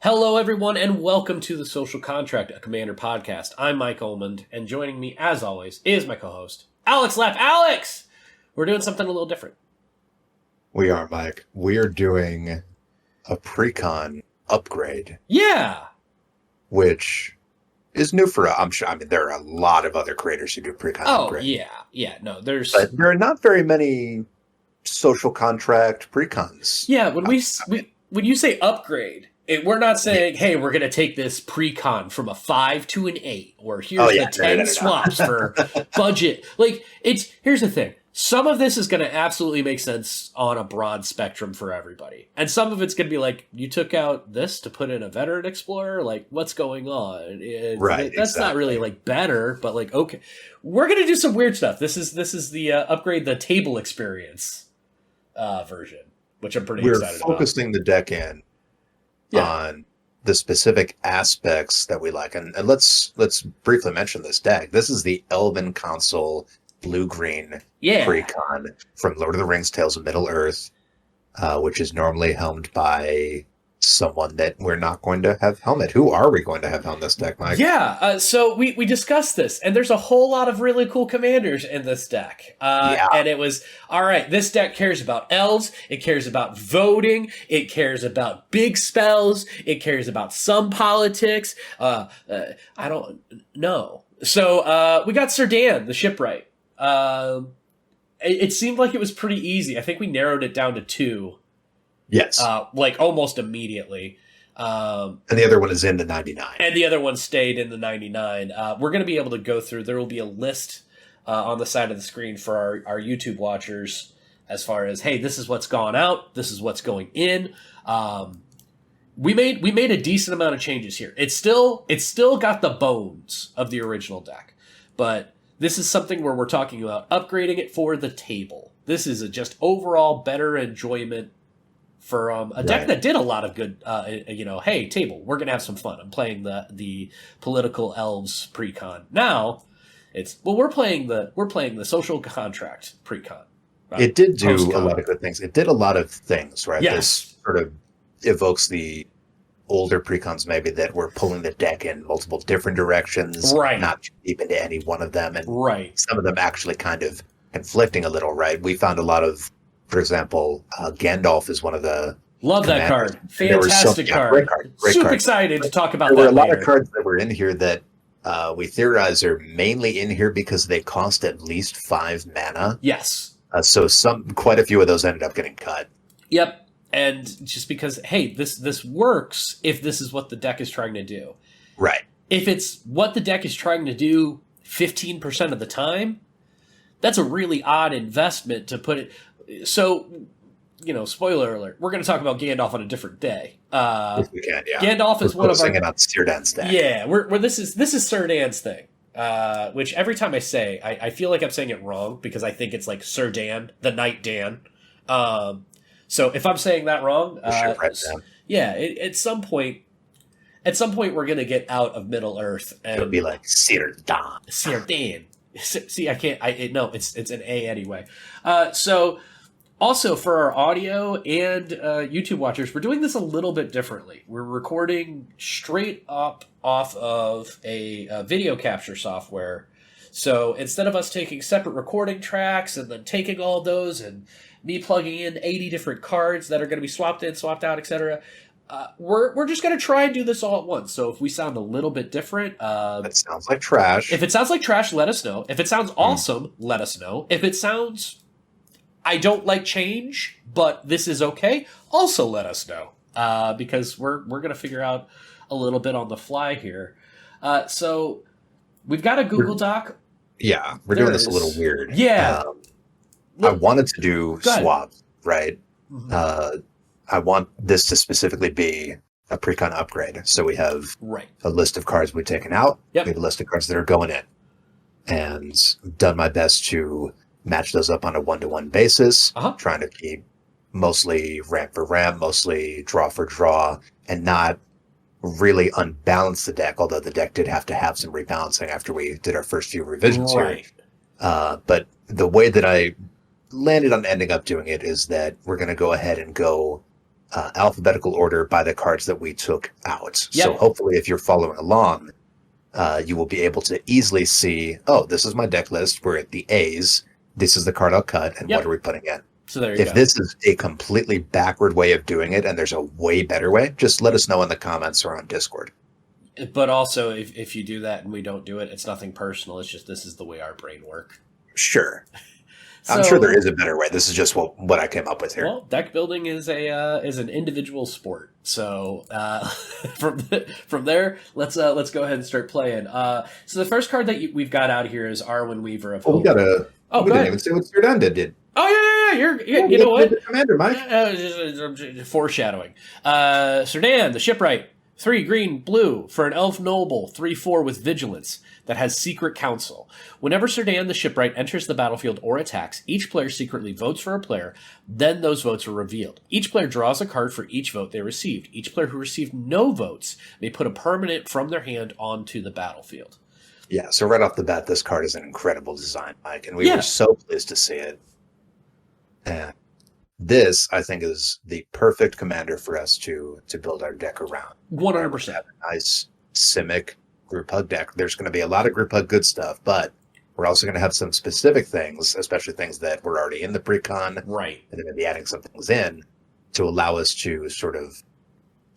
Hello, everyone, and welcome to the Social Contract, a Commander podcast. I'm Mike Olmond, and joining me, as always, is my co-host, Alex Lapp. Alex! We're doing something a little different. We are, Mike. We are doing a Precon upgrade. Yeah! Which is new for us. I'm sure. I mean, there are a lot of other creators who do Precon upgrade. Yeah. No, there's... But there are not very many Social Contract Precons. Yeah, when you say upgrade... we're not saying, hey, we're going to take this Precon from a 5 to an 8, or here's the 10 swaps for budget. Here's the thing. Some of this is going to absolutely make sense on a broad spectrum for everybody. And some of it's going to be like, you took out this to put in a Veteran Explorer? Like, what's going on? That's not really, better, but, okay. We're going to do some weird stuff. This is the upgrade the table experience version, which I'm pretty excited about. We're focusing the deck in on the specific aspects that we like. And let's briefly mention this deck. This is the Elven console blue-green Precon from Lord of the Rings Tales of Middle-earth, which is normally helmed by someone that we're not going to have helmet. Who are we going to have helm this deck, Mike? So we discussed this, and there's a whole lot of really cool commanders in this deck. And it was, all right, this deck cares about elves, it cares about voting, it cares about big spells, it cares about some politics. I don't know. So we got Serdan, the shipwright. It seemed like it was pretty easy. I think we narrowed it down to 2. Yes. Almost immediately. And the other one is in the 99. And the other one stayed in the 99. We're going to be able to go through. There will be a list on the side of the screen for our YouTube watchers as far as, hey, this is what's gone out. This is what's going in. We made a decent amount of changes here. It's still got the bones of the original deck. But this is something where we're talking about upgrading it for the table. This is just overall better enjoyment for a deck that did a lot of good, hey, table, we're going to have some fun. I'm playing the political elves Precon. Now, we're playing the social contract Precon. Right? It did do a lot of good things. It did a lot of things, right? Yes. This sort of evokes the older Precons maybe that were pulling the deck in multiple different directions, right? Not deep into any one of them, and right. Some of them actually kind of conflicting a little, right? We found a lot of, for example, Gandalf is one of the love that card. Fantastic card. Great card. Super excited to talk about that. There were a lot of cards that were in here that we theorize are mainly in here because they cost at least 5 mana. Yes. So quite a few of those ended up getting cut. Yep. And just because, hey, this works if this is what the deck is trying to do. Right. If it's what the deck is trying to do 15% of the time, that's a really odd investment to put it. So, spoiler alert, we're going to talk about Gandalf on a different day. If we can, yeah. Gandalf is one of our... We're about Serdan's deck. Yeah, this is Serdan's thing. Which every time I say, I feel like I'm saying it wrong because I think it's like Serdan, the Knight Dan. So if I'm saying that wrong, at some point we're going to get out of Middle Earth. And it'll be like Serdan. Serdan. See, I can't. No, it's an A anyway. So also for our audio and YouTube watchers, we're doing this a little bit differently. We're recording straight up off of a video capture software. So instead of us taking separate recording tracks and then taking all those and me plugging in 80 different cards that are going to be swapped in, swapped out, etc., we're just going to try and do this all at once. So if we sound a little bit different... it sounds like trash. If it sounds like trash, let us know. If it sounds awesome, let us know. If it sounds... I don't like change, but this is okay, also let us know. Because we're going to figure out a little bit on the fly here. So we've got a Google Doc. Yeah, we're doing this a little weird. Yeah. I wanted to do swaps, right? Mm-hmm. I want this to specifically be a Precon upgrade. So we have a list of cards we've taken out. Yep. We have a list of cards that are going in. And done my best to match those up on a one-to-one basis, trying to keep mostly ramp for ramp, mostly draw for draw, and not really unbalance the deck, although the deck did have to have some rebalancing after we did our first few revisions here. But the way that I landed on ending up doing it is that we're going to go ahead and go alphabetical order by the cards that we took out. Yep. So hopefully if you're following along, you will be able to easily see, oh, this is my deck list. We're at the A's. This is the card I'll cut, and what are we putting in? So there you go. If this is a completely backward way of doing it and there's a way better way, just let us know in the comments or on Discord. But also, if you do that and we don't do it, it's nothing personal. It's just this is the way our brain works. Sure. I'm sure there is a better way. This is just what I came up with here. Well, deck building is an individual sport. So from there, let's go ahead and start playing. So the first card that we've got out here is Arwen, Weaver of Hope. We didn't even say what Serdanda did. Oh yeah. You know what? Commander Mike. Foreshadowing. Serdan, the shipwright. 3 green, blue for an elf noble, 3/4 with vigilance that has secret counsel. Whenever Serdan the shipwright enters the battlefield or attacks, each player secretly votes for a player, then those votes are revealed. Each player draws a card for each vote they received. Each player who received no votes may put a permanent from their hand onto the battlefield. Yeah, so right off the bat, this card is an incredible design, Mike, and we were so pleased to see it. And this, I think, is the perfect commander for us to build our deck around. 100%. A nice Simic group hug deck. There's going to be a lot of group hug good stuff, but we're also going to have some specific things, especially things that were already in the precon. Right. And then maybe adding some things in to allow us to sort of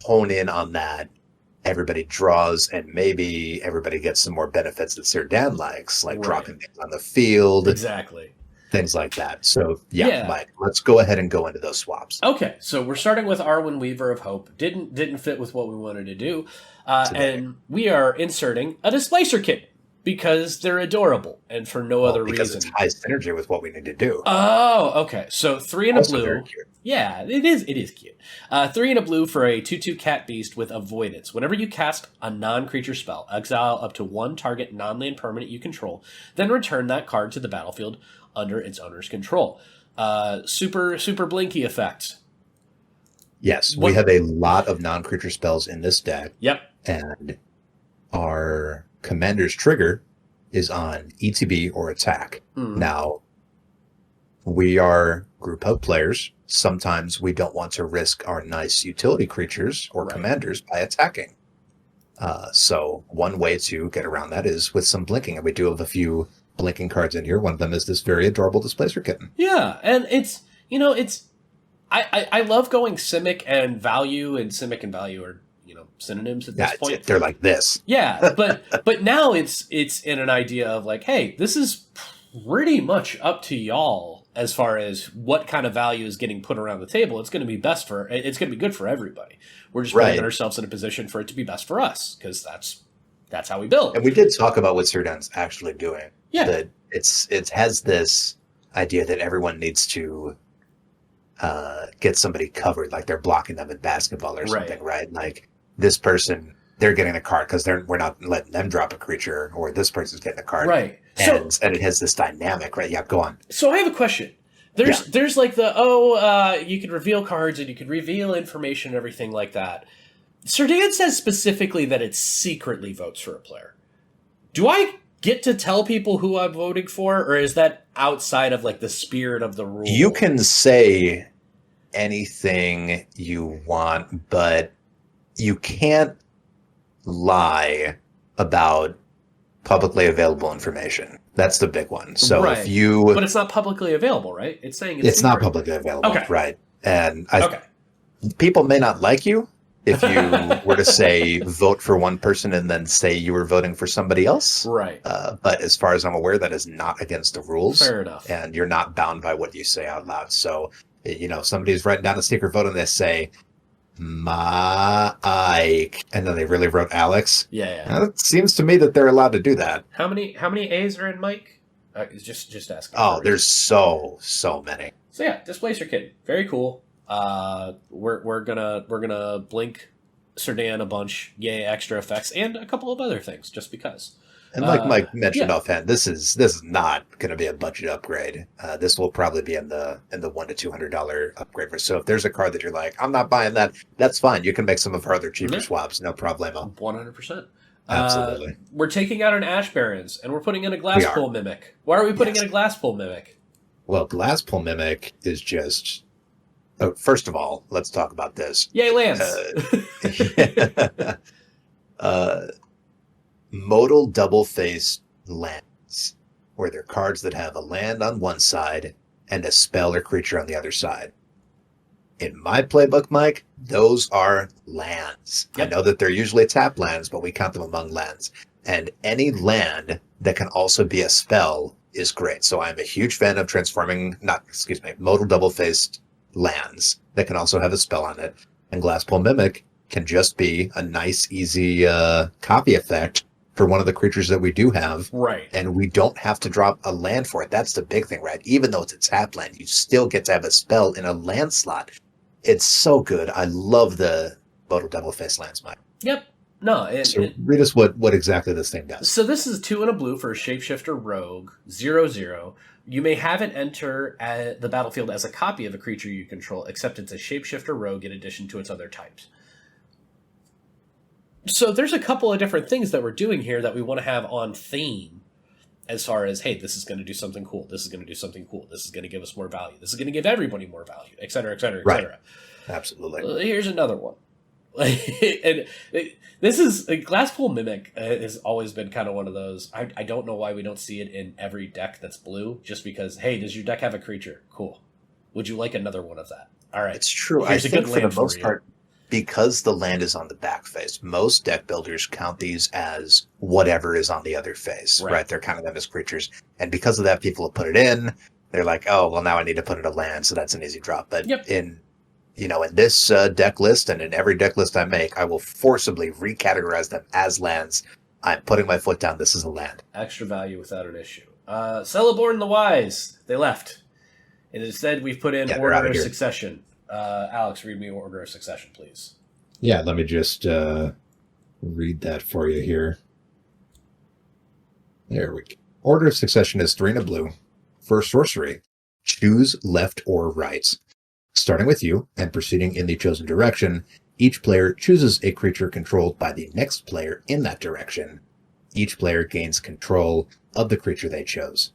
hone in on that. Everybody draws, and maybe everybody gets some more benefits that Serdan likes, like dropping things on the field. Exactly. Things like that. So, Mike, let's go ahead and go into those swaps. Okay, so we're starting with Arwen, Weaver of Hope. Didn't fit with what we wanted to do. And we are inserting a Displacer Kit because they're adorable and for no other reason. Because it's high synergy with what we need to do. Oh, okay. So 3 and also a blue. Very cute. Yeah, it is cute. 3 and a blue for a 2/2 cat beast with avoidance. Whenever you cast a non-creature spell, exile up to 1 target non-land permanent you control, then return that card to the battlefield under its owner's control. Super blinky effect. Yes, we have a lot of non-creature spells in this deck. Yep. And our commander's trigger is on ETB or attack. Now, we are group hug players. Sometimes we don't want to risk our nice utility creatures or commanders by attacking. So one way to get around that is with some blinking. And we do have a few blinking cards in here. One of them is this very adorable Displacer Kitten. Yeah, and I love going Simic and Value, and Simic and Value are synonyms at this point. They're like this. Yeah, but now it's in an idea of like, hey, this is pretty much up to y'all as far as what kind of value is getting put around the table. It's going to be good for everybody. We're just putting ourselves in a position for it to be best for us because that's how we build. And we did talk about what Serdan's actually doing. Yeah, that it has this idea that everyone needs to get somebody covered, like they're blocking them in basketball or something, right? Like this person, they're getting a card because we're not letting them drop a creature, or this person's getting a card, right? And it has this dynamic, right? Yeah, go on. So I have a question. There's like you could reveal cards and you could reveal information and everything like that. Serdan says specifically that it secretly votes for a player. Do I get to tell people who I'm voting for, or is that outside of like the spirit of the rule? You can say anything you want, but you can't lie about publicly available information. That's the big one. So but it's not publicly available, right? It's saying it's not publicly available, right? And people may not like you if you were to say vote for one person and then say you were voting for somebody else. Right. But as far as I'm aware, that is not against the rules. Fair enough. And you're not bound by what you say out loud. So, somebody's writing down a secret vote and they say, Mike, and then they really wrote Alex. Yeah. Now, it seems to me that they're allowed to do that. How many A's are in Mike? Just asking. Oh, there's so many. So yeah, Displacer Kid, very cool. We're gonna blink Serdan a bunch, yay extra effects, and a couple of other things just because. And like Mike mentioned offhand, this is not going to be a budget upgrade. This will probably be in the $100 to $200 upgrade. So if there's a card that you're like, I'm not buying that, that's fine. You can make some of our other cheaper swaps, no problemo. 100%. Absolutely. We're taking out an Ash Barons, and we're putting in a Glasspool Mimic. Why are we putting in a Glasspool Mimic? Well, Glasspool Mimic is just First of all, let's talk about this. Yay, Lance! Modal double-faced lands, where they're cards that have a land on one side and a spell or creature on the other side. In my playbook, Mike, those are lands. Yep. I know that they're usually tap lands, but we count them among lands. And any land that can also be a spell is great. So I'm a huge fan of modal double-faced lands that can also have a spell on it. And Glasspool Mimic can just be a nice, easy copy effect for one of the creatures that we do have. Right. And we don't have to drop a land for it. That's the big thing, right? Even though it's a tap land, you still get to have a spell in a land slot. It's so good. I love the modal double-faced lands, Mike. Yep. No. Read us what exactly this thing does. So this is 2 and a blue for a Shapeshifter Rogue, 0/0. You may have it enter the battlefield as a copy of a creature you control, except it's a Shapeshifter Rogue in addition to its other types. So there's a couple of different things that we're doing here that we want to have on theme as far as, hey, this is going to do something cool. This is going to do something cool. This is going to give us more value. This is going to give everybody more value, et cetera, et cetera, et cetera. Right. Absolutely. Here's another one. And this is Glasspool Mimic has always been kind of one of those. I don't know why we don't see it in every deck that's blue, just because, hey, does your deck have a creature? Cool. Would you like another one of that? All right. It's true. Here's I think for the most part, because the land is on the back face, most deck builders count these as whatever is on the other face, right? They're counting them as creatures. And because of that, people have put it in. They're like, oh, well, now I need to put in a land, so that's an easy drop. But in this deck list and in every deck list I make, I will forcibly recategorize them as lands. I'm putting my foot down. This is a land. Extra value without an issue. Celeborn the Wise. They left. And instead, we've put in Order of Succession. Alex, read me Order of Succession, please. Yeah, let me just read that for you here. There we go. Order of Succession is 3 and a blue. For sorcery, choose left or right. Starting with you and proceeding in the chosen direction, each player chooses a creature controlled by the next player in that direction. Each player gains control of the creature they chose.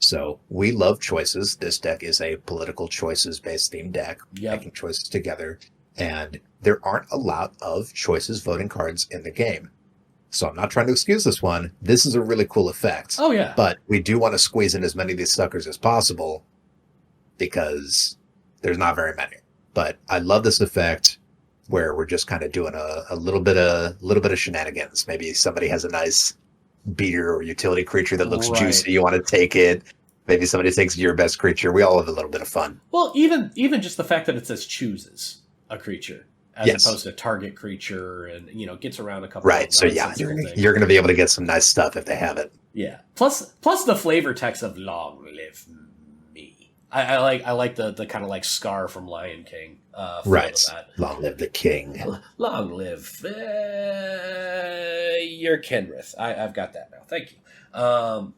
So we love choices. This deck is a political choices-based theme deck, making choices together. And there aren't a lot of choices voting cards in the game. So I'm not trying to excuse this one. This is a really cool effect. Oh, yeah. But we do want to squeeze in as many of these suckers as possible because there's not very many. But I love this effect where we're just kind of doing a little bit of shenanigans. Maybe somebody has a nice beater or utility creature that looks juicy. You want to take it. Maybe somebody takes your best creature. We all have a little bit of fun. Well, even just the fact that it says chooses a creature as opposed to target creature, and gets around a couple. Right. So yeah, you're going to be able to get some nice stuff if they have it. Yeah. Plus the flavor text of "Long live me." I like the kind of like Scar from Lion King. Right. Long live the king. Long live your Kenrith. I've got that now. Thank you.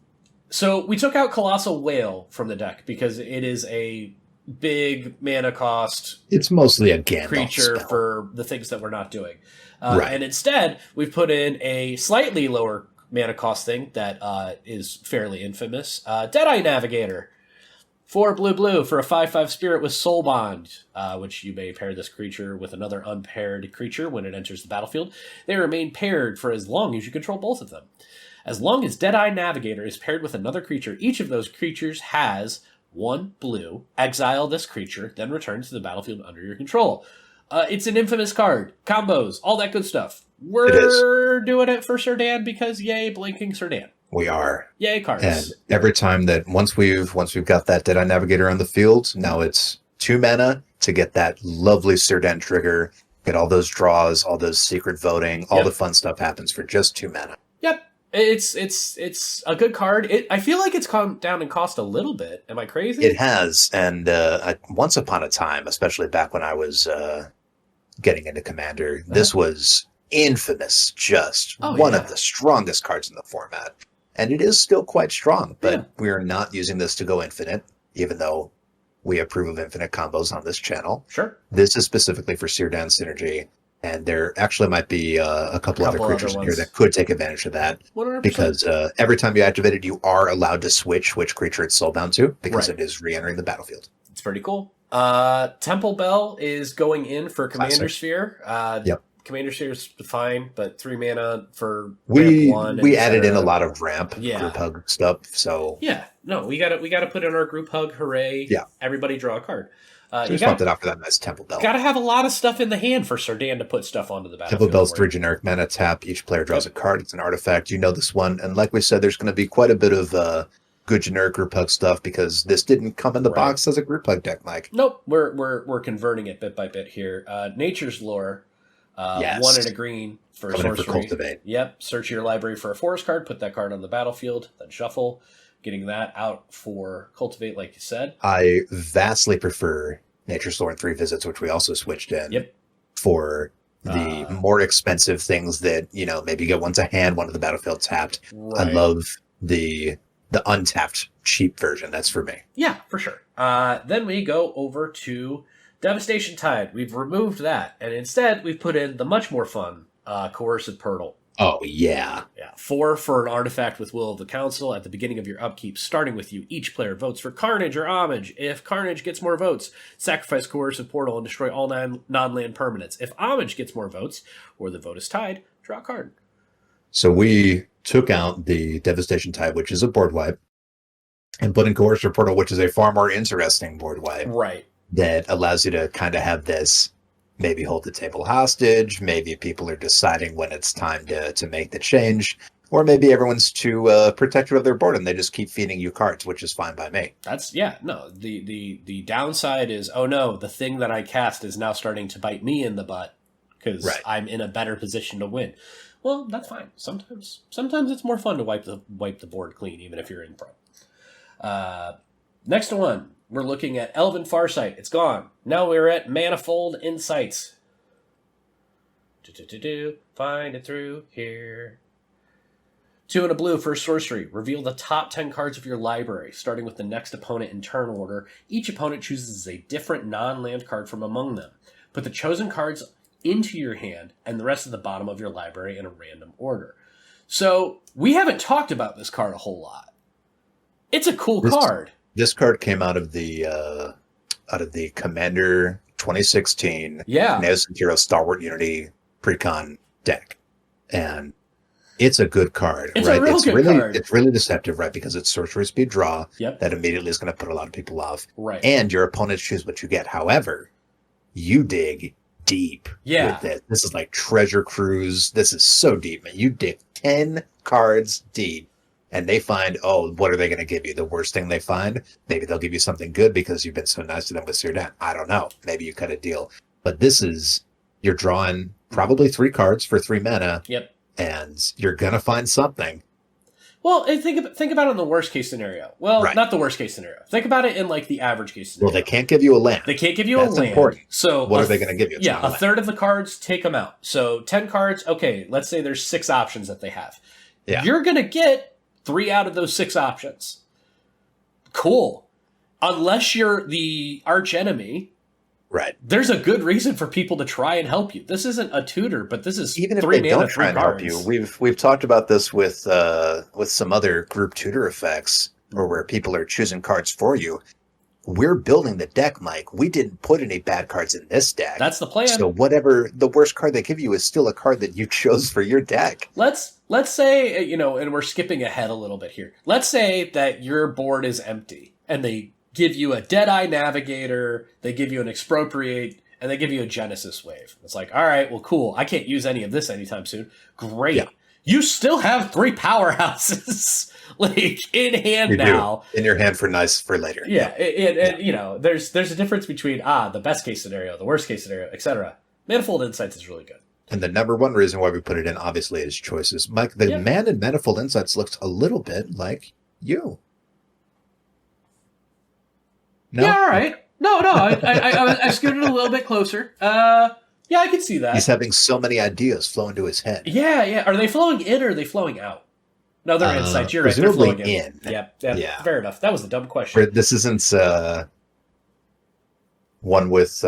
So we took out Colossal Whale from the deck because it is a big mana cost. It's mostly a Gandalf creature spell for the things that we're not doing. And instead, we've put in a slightly lower mana cost thing that is fairly infamous. Deadeye Navigator. 4 blue for a 5/5 spirit with Soul Bond, which you may pair this creature with another unpaired creature when it enters the battlefield. They remain paired for as long as you control both of them. As long as Deadeye Navigator is paired with another creature, each of those creatures has 1 blue. Exile this creature, then return to the battlefield under your control. It's an infamous card. Combos, all that good stuff. We're doing it for Sir Dan because yay, blinking Sir Dan. We are. Yay, cards. And every time that once we've got that Deadeye Navigator on the field, now it's 2 mana to get that lovely Sir Dan trigger, get all those draws, all those secret voting, all the fun stuff happens for just 2 mana. Yep. It's a good card. I feel like it's come down in cost a little bit. Am I crazy? It has. And once upon a time, especially back when I was getting into Commander, this was infamous, just one of the strongest cards in the format. And it is still quite strong, but we are not using this to go infinite, even though we approve of infinite combos on this channel. Sure. This is specifically for Sir Dan synergy, and there actually might be a couple other creatures in here that could take advantage of that. 100%. Because every time you activate it, you are allowed to switch which creature it's soulbound to, because it is re-entering the battlefield. It's pretty cool. Temple Bell is going in for Commander Classic. Sphere. Yep. Commander Sphere is fine, but 3 mana for We ramp 1. we added in a lot of ramp Yeah. group hug stuff, so Yeah, no, we gotta put in our group hug. Hooray! Yeah. Everybody draw a card. so You we swapped it out for that nice Temple Bell. gotta have a lot of stuff in the hand for Sardan to put stuff onto the battlefield. Temple Bell's for 3 you. generic mana tap. Each player draws a card. It's an artifact. You know this one. And like we said, there's going to be quite a bit of good generic group hug stuff because this didn't come in the Right. box as a group hug deck, Mike. Nope, we're converting it bit by bit here. Nature's Lore, Yes. 1 and a green for Coming in for sorcery. Cultivate. Yep, search your library for a forest card, put that card on the battlefield, then shuffle. Getting that out for Cultivate, like you said. I vastly prefer Nature's Lore and 3 Visits, which we also switched in Yep. for the more expensive things that, maybe you get one to hand, one to the battlefield tapped. Right. I love the untapped cheap version. That's for me. Yeah, for sure. Then we go over to Devastation Tide. We've removed that, and instead we've put in the much more fun Coercive Portal. Oh, yeah. Yeah, 4 for an artifact with Will of the Council. At the beginning of your upkeep, starting with you, each player votes for Carnage or Homage. If Carnage gets more votes, sacrifice Coercive Portal and destroy all non-land permanents. If Homage gets more votes, or the vote is tied, draw a card. So we took out the Devastation Tide, which is a board wipe, and put in Coercive Portal, which is a far more interesting board wipe Right. that allows you to kind of have this maybe hold the table hostage, maybe people are deciding when it's time to make the change, or maybe everyone's too protective of their board and they just keep feeding you cards, which is fine by me. The downside is, oh no, the thing that I cast is now starting to bite me in the butt because Right. I'm in a better position to win. Well, that's fine. Sometimes it's more fun to wipe the board clean, even if you're in pro. Next one, we're looking at Elven Farsight. It's gone. Now we're at Manifold Insights. Find it through here. 2 and a blue for sorcery. Reveal the top 10 cards of your library, starting with the next opponent in turn order. Each opponent chooses a different non-land card from among them. Put the chosen cards into your hand and the rest of the bottom of your library in a random order. So, we haven't talked about this card a whole lot. It's a cool card. This card came out of the Commander 2016 Neos and Hero Stalwart Unity Precon deck. And it's a good card, it's right? A good card. It's really deceptive, right? Because it's sorcery speed draw. Yep. That immediately is going to put a lot of people off. Right. And your opponents choose what you get. However, you dig deep with this. This is like Treasure Cruise. This is so deep, man. You dig 10 cards deep. And they find, what are they going to give you? The worst thing they find? Maybe they'll give you something good because you've been so nice to them with Sardan. I don't know. Maybe you cut a deal. But this is, you're drawing probably 3 cards for 3 mana. Yep. And you're going to find something. Well, and think about it in the worst case scenario. Well, Right. not the worst case scenario. Think about it in like the average case scenario. Well, they can't give you a land. They can't give you That's a land. important. So What are they going to give you? It's Yeah, not a land. third of the cards, take them out. So 10 cards, okay, let's say there's 6 options that they have. Yeah. You're going to get 3 out of those 6 options. Cool. Unless you're the arch enemy, Right. there's a good reason for people to try and help you. This isn't a tutor, but this is Even if 3 they mana, don't try 3 and help cards. you, we've talked about this with some other group tutor effects, or where people are choosing cards for you. We're building the deck, Mike. We didn't put any bad cards in this deck. That's the plan. So whatever the worst card they give you is still a card that you chose for your deck. Let's say, and we're skipping ahead a little bit here. Let's say that your board is empty and they give you a Deadeye Navigator, they give you an Expropriate, and they give you a Genesis Wave. It's like, all right, well, cool. I can't use any of this anytime soon. Great. Yeah. You still have 3 powerhouses like in hand You now. do. In your hand for later. Yeah, and there's a difference between the best case scenario, the worst case scenario, etc. Manifold Insights is really good. And the number one reason why we put it in, obviously, is choices. Mike, the man in Manifold Insights looks a little bit like you. No? Yeah, all right. No, I scooted a little bit closer. Yeah, I can see that. He's having so many ideas flowing to his head. Yeah. Are they flowing in or are they flowing out? No, they're insights. You're right. They're Presumably flowing in. Yeah. Fair enough. That was a dumb question. This isn't one with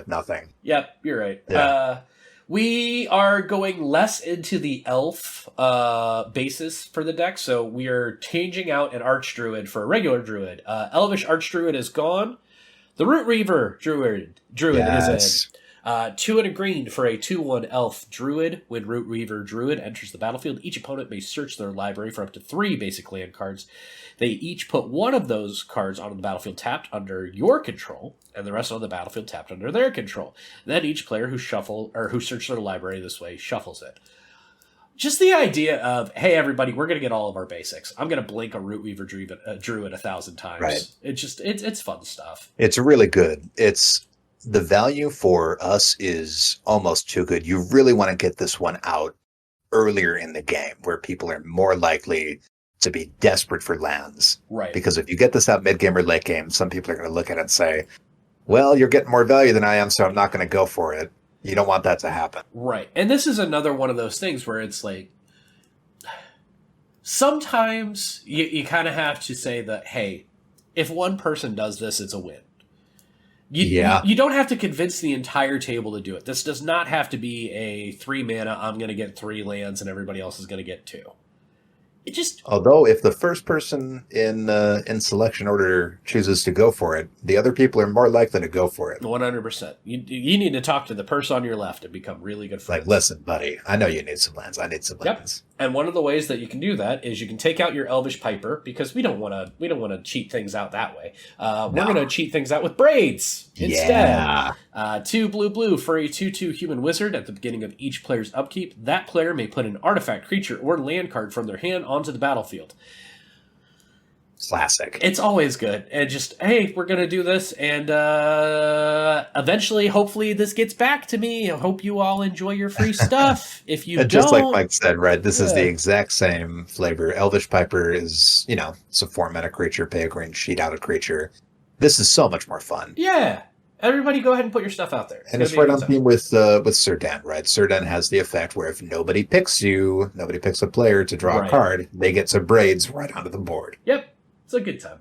nothing. Yep, you're right. Yeah. We are going less into the elf basis for the deck, so we are changing out an Archdruid for a regular Druid. Elvish Archdruid is gone. The Root Reaver Druid Yes. is in 2 and a green for a 2/1 elf druid. When Root Reaver Druid enters the battlefield, each opponent may search their library for up to 3 basic land cards. They each put one of those cards onto the battlefield tapped under your control, and the rest on the battlefield tapped under their control. Then each player who searched their library this way shuffles it. Just the idea of, hey, everybody, we're going to get all of our basics. I'm going to blink a Root Weaver Druid 1,000 times. Right. It's fun stuff. It's really good. The value for us is almost too good. You really want to get this one out earlier in the game where people are more likely to be desperate for lands. Right. Because if you get this out mid-game or late game, some people are going to look at it and say, well, you're getting more value than I am, so I'm not going to go for it. You don't want that to happen. Right. And this is another one of those things where it's like, sometimes you kind of have to say that, hey, if one person does this, it's a win. You don't have to convince the entire table to do it. This does not have to be a 3 mana, I'm going to get 3 lands and everybody else is going to get 2. Although if the first person in selection order chooses to go for it, the other people are more likely to go for it. 100%. You need to talk to the person on your left and become really good friends. Like, listen, buddy, I know you need some lands. I need some lands. And one of the ways that you can do that is you can take out your Elvish Piper, because we don't want to cheat things out that way. We're going to cheat things out with Braids instead. 2 blue for a 2/2 human wizard. At the beginning of each player's upkeep, that player may put an artifact, creature, or land card from their hand onto the battlefield. Classic. It's always good. And just, hey, we're going to do this, and eventually, hopefully, this gets back to me. I hope you all enjoy your free stuff. If you just don't... like Mike said, right, this is the exact same flavor. Elvish Piper is, it's a 4-mana creature, pay a green, sheet out a creature. This is so much more fun. Yeah. Everybody go ahead and put your stuff out there. And it's right on theme with Sirdan, right? Sirdan has the effect where if nobody picks a player to draw a card, they get some Braids right onto the board. Yep. It's a good time.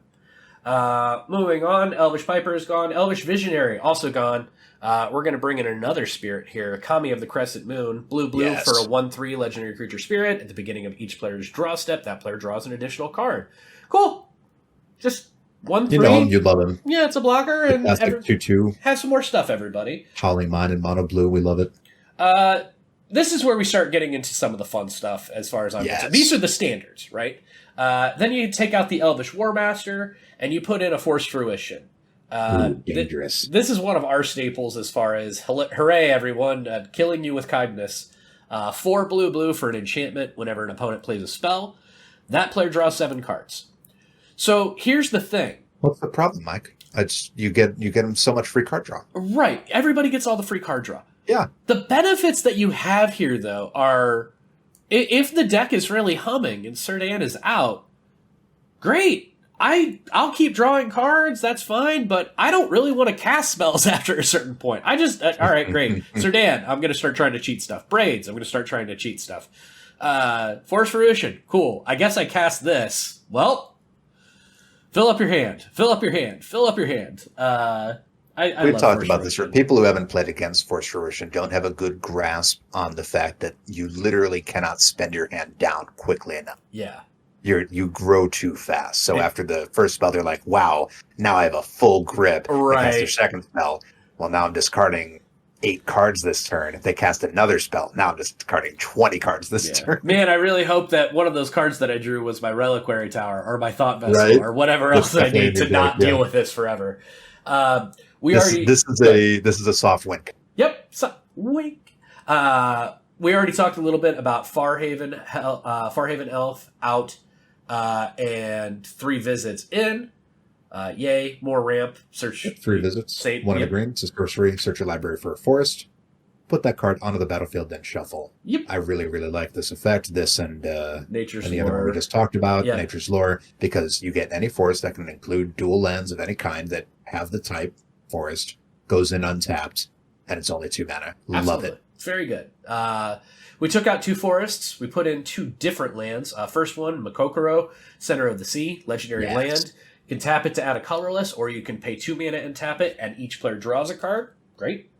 Moving on, Elvish Piper is gone. Elvish Visionary also gone. We're going to bring in another spirit here. Kami of the Crescent Moon. Blue Yes. for a 1/3 legendary creature spirit. At the beginning of each player's draw step, that player draws an additional card. Cool. Just 1/3. You know him, you love him. Yeah, it's a blocker. And 2/2. Have some more stuff, everybody. Holly Mine and Mono Blue, we love it. This is where we start getting into some of the fun stuff as far as I'm concerned. These are the standards, right? Then you take out the Elvish War Master, and you put in a Forced Fruition. Dangerous. This is one of our staples as far as, hooray, everyone, killing you with kindness. 4 blue for an enchantment whenever an opponent plays a spell. That player draws 7 cards. So here's the thing. What's the problem, Mike? You get them so much free card draw. Right. Everybody gets all the free card draw. Yeah. The benefits that you have here, though, are if the deck is really humming and Sirdan is out, great. I'll keep drawing cards, that's fine, but I don't really want to cast spells after a certain point. All right, great. Sirdan, I'm going to start trying to cheat stuff. Braids, I'm going to start trying to cheat stuff. Force Fruition, cool. I guess I cast this. Well, fill up your hand. We've talked about this. People who haven't played against Force Fruition don't have a good grasp on the fact that you literally cannot spend your hand down quickly enough. Yeah. You grow too fast. So after the first spell, they're like, wow, now I have a full grip. Right. They cast their second spell. Well, now I'm discarding 8 cards this turn. If they cast another spell, now I'm discarding 20 cards this turn. Man, I really hope that one of those cards that I drew was my Reliquary Tower or my Thought Vessel or whatever else that I need to not deal with this forever. This is a soft wink. Yep, wink. We already talked a little bit about Farhaven Elf out and 3 visits in. Yay, more ramp. Search 3 visits. One of the green. It's a sorcery. Search your library for a forest. Put that card onto the battlefield, then shuffle. Yep. I really, really like this effect. This and Nature's the Lore. other one we just talked about, Nature's Lore, because you get any forest that can include dual lands of any kind that have the type forest, goes in untapped, and it's only 2 mana. Love it. Very good. We took out 2 forests. We put in 2 different lands. First one, Makokoro, Center of the Sea, legendary land. You can tap it to add a colorless, or you can pay 2 mana and tap it, and each player draws a card. Great.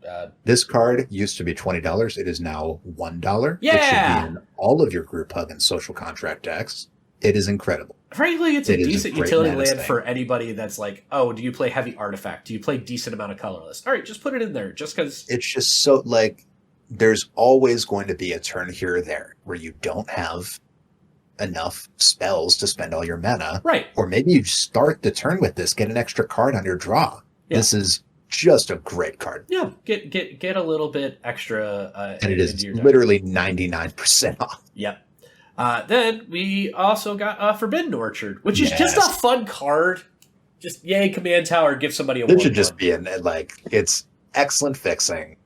This card used to be $20. It is now $1. Yeah! It should be in all of your group hug and social contract decks. It is incredible. Frankly, it's a decent utility land thing for anybody that's like, oh, do you play heavy artifact? Do you play decent amount of colorless? All right, just put it in there, just because. It's just so, like, there's always going to be a turn here or there where you don't have enough spells to spend all your mana. Right. Or maybe you start the turn with this, get an extra card on your draw. Yeah. This is just a great card. Yeah, get a little bit extra. And it is literally 99% off. Yep. Then we also got Forbidden Orchard, which is just a fun card. Just yay, Command Tower, give somebody a 1/1. It should just be it's excellent fixing.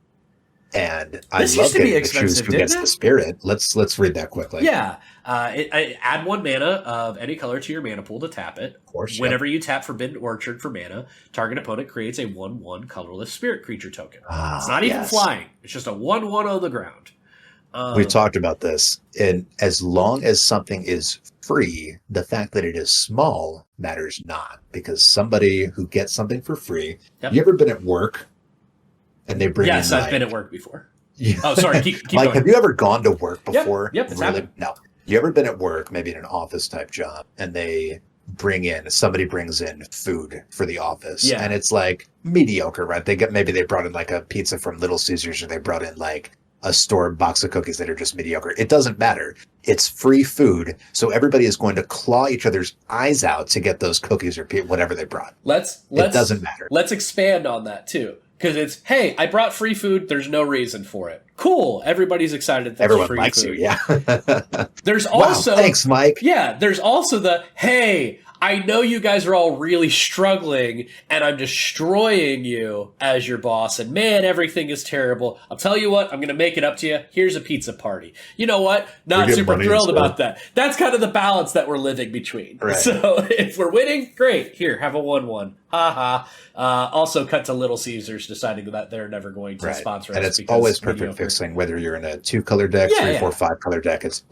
And I this love used to be getting to expensive, choose who gets the spirit. Let's read that quickly. Yeah. Add 1 mana of any color to your mana pool to tap it. Of course. Whenever you tap Forbidden Orchard for mana, target opponent creates a 1/1 colorless spirit creature token. It's not even flying. It's just a 1/1 on the ground. We've talked about this. And as long as something is free, the fact that it is small matters not. Because somebody who gets something for free, you ever been at work and they bring in I've been at work before. Yeah. Oh, sorry. Keep Mike, going. have you ever gone to work before? Yep, it's happened. No. You ever been at work, maybe in an office type job, and somebody brings in food for the office, and it's like mediocre, right? Maybe they brought in like a pizza from Little Caesars, or they brought in like a store box of cookies that are just mediocre. It doesn't matter. It's free food, so everybody is going to claw each other's eyes out to get those cookies or whatever they brought. It doesn't matter. Let's expand on that too. Because it's, hey, I brought free food. There's no reason for it. Cool. Everybody's excited that everyone free likes food. You. Yeah. There's also thanks, Mike. Yeah. There's also the, hey, I know you guys are all really struggling, and I'm destroying you as your boss. And man, everything is terrible. I'll tell you what. I'm going to make it up to you. Here's a pizza party. You know what? Not super thrilled about that. That's kind of the balance that we're living between. Right. So if we're winning, great. Here, have a 1/1. Ha ha. Also cut to Little Caesars deciding that they're never going to sponsor us. And it's always perfect fixing, whether you're in a 2-color deck, 3, 4, 5-color deck. It's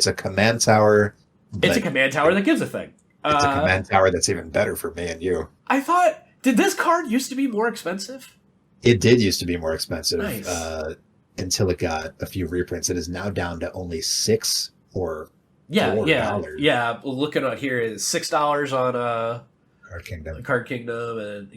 a command tower. It's a command tower that gives a thing. It's a command tower that's even better for me and you. I thought, did this card used to be more expensive? It did used to be more expensive Nice. until it got a few reprints. It is now down to only $6 or $4. Yeah. Looking at here is $6 on Card Kingdom, and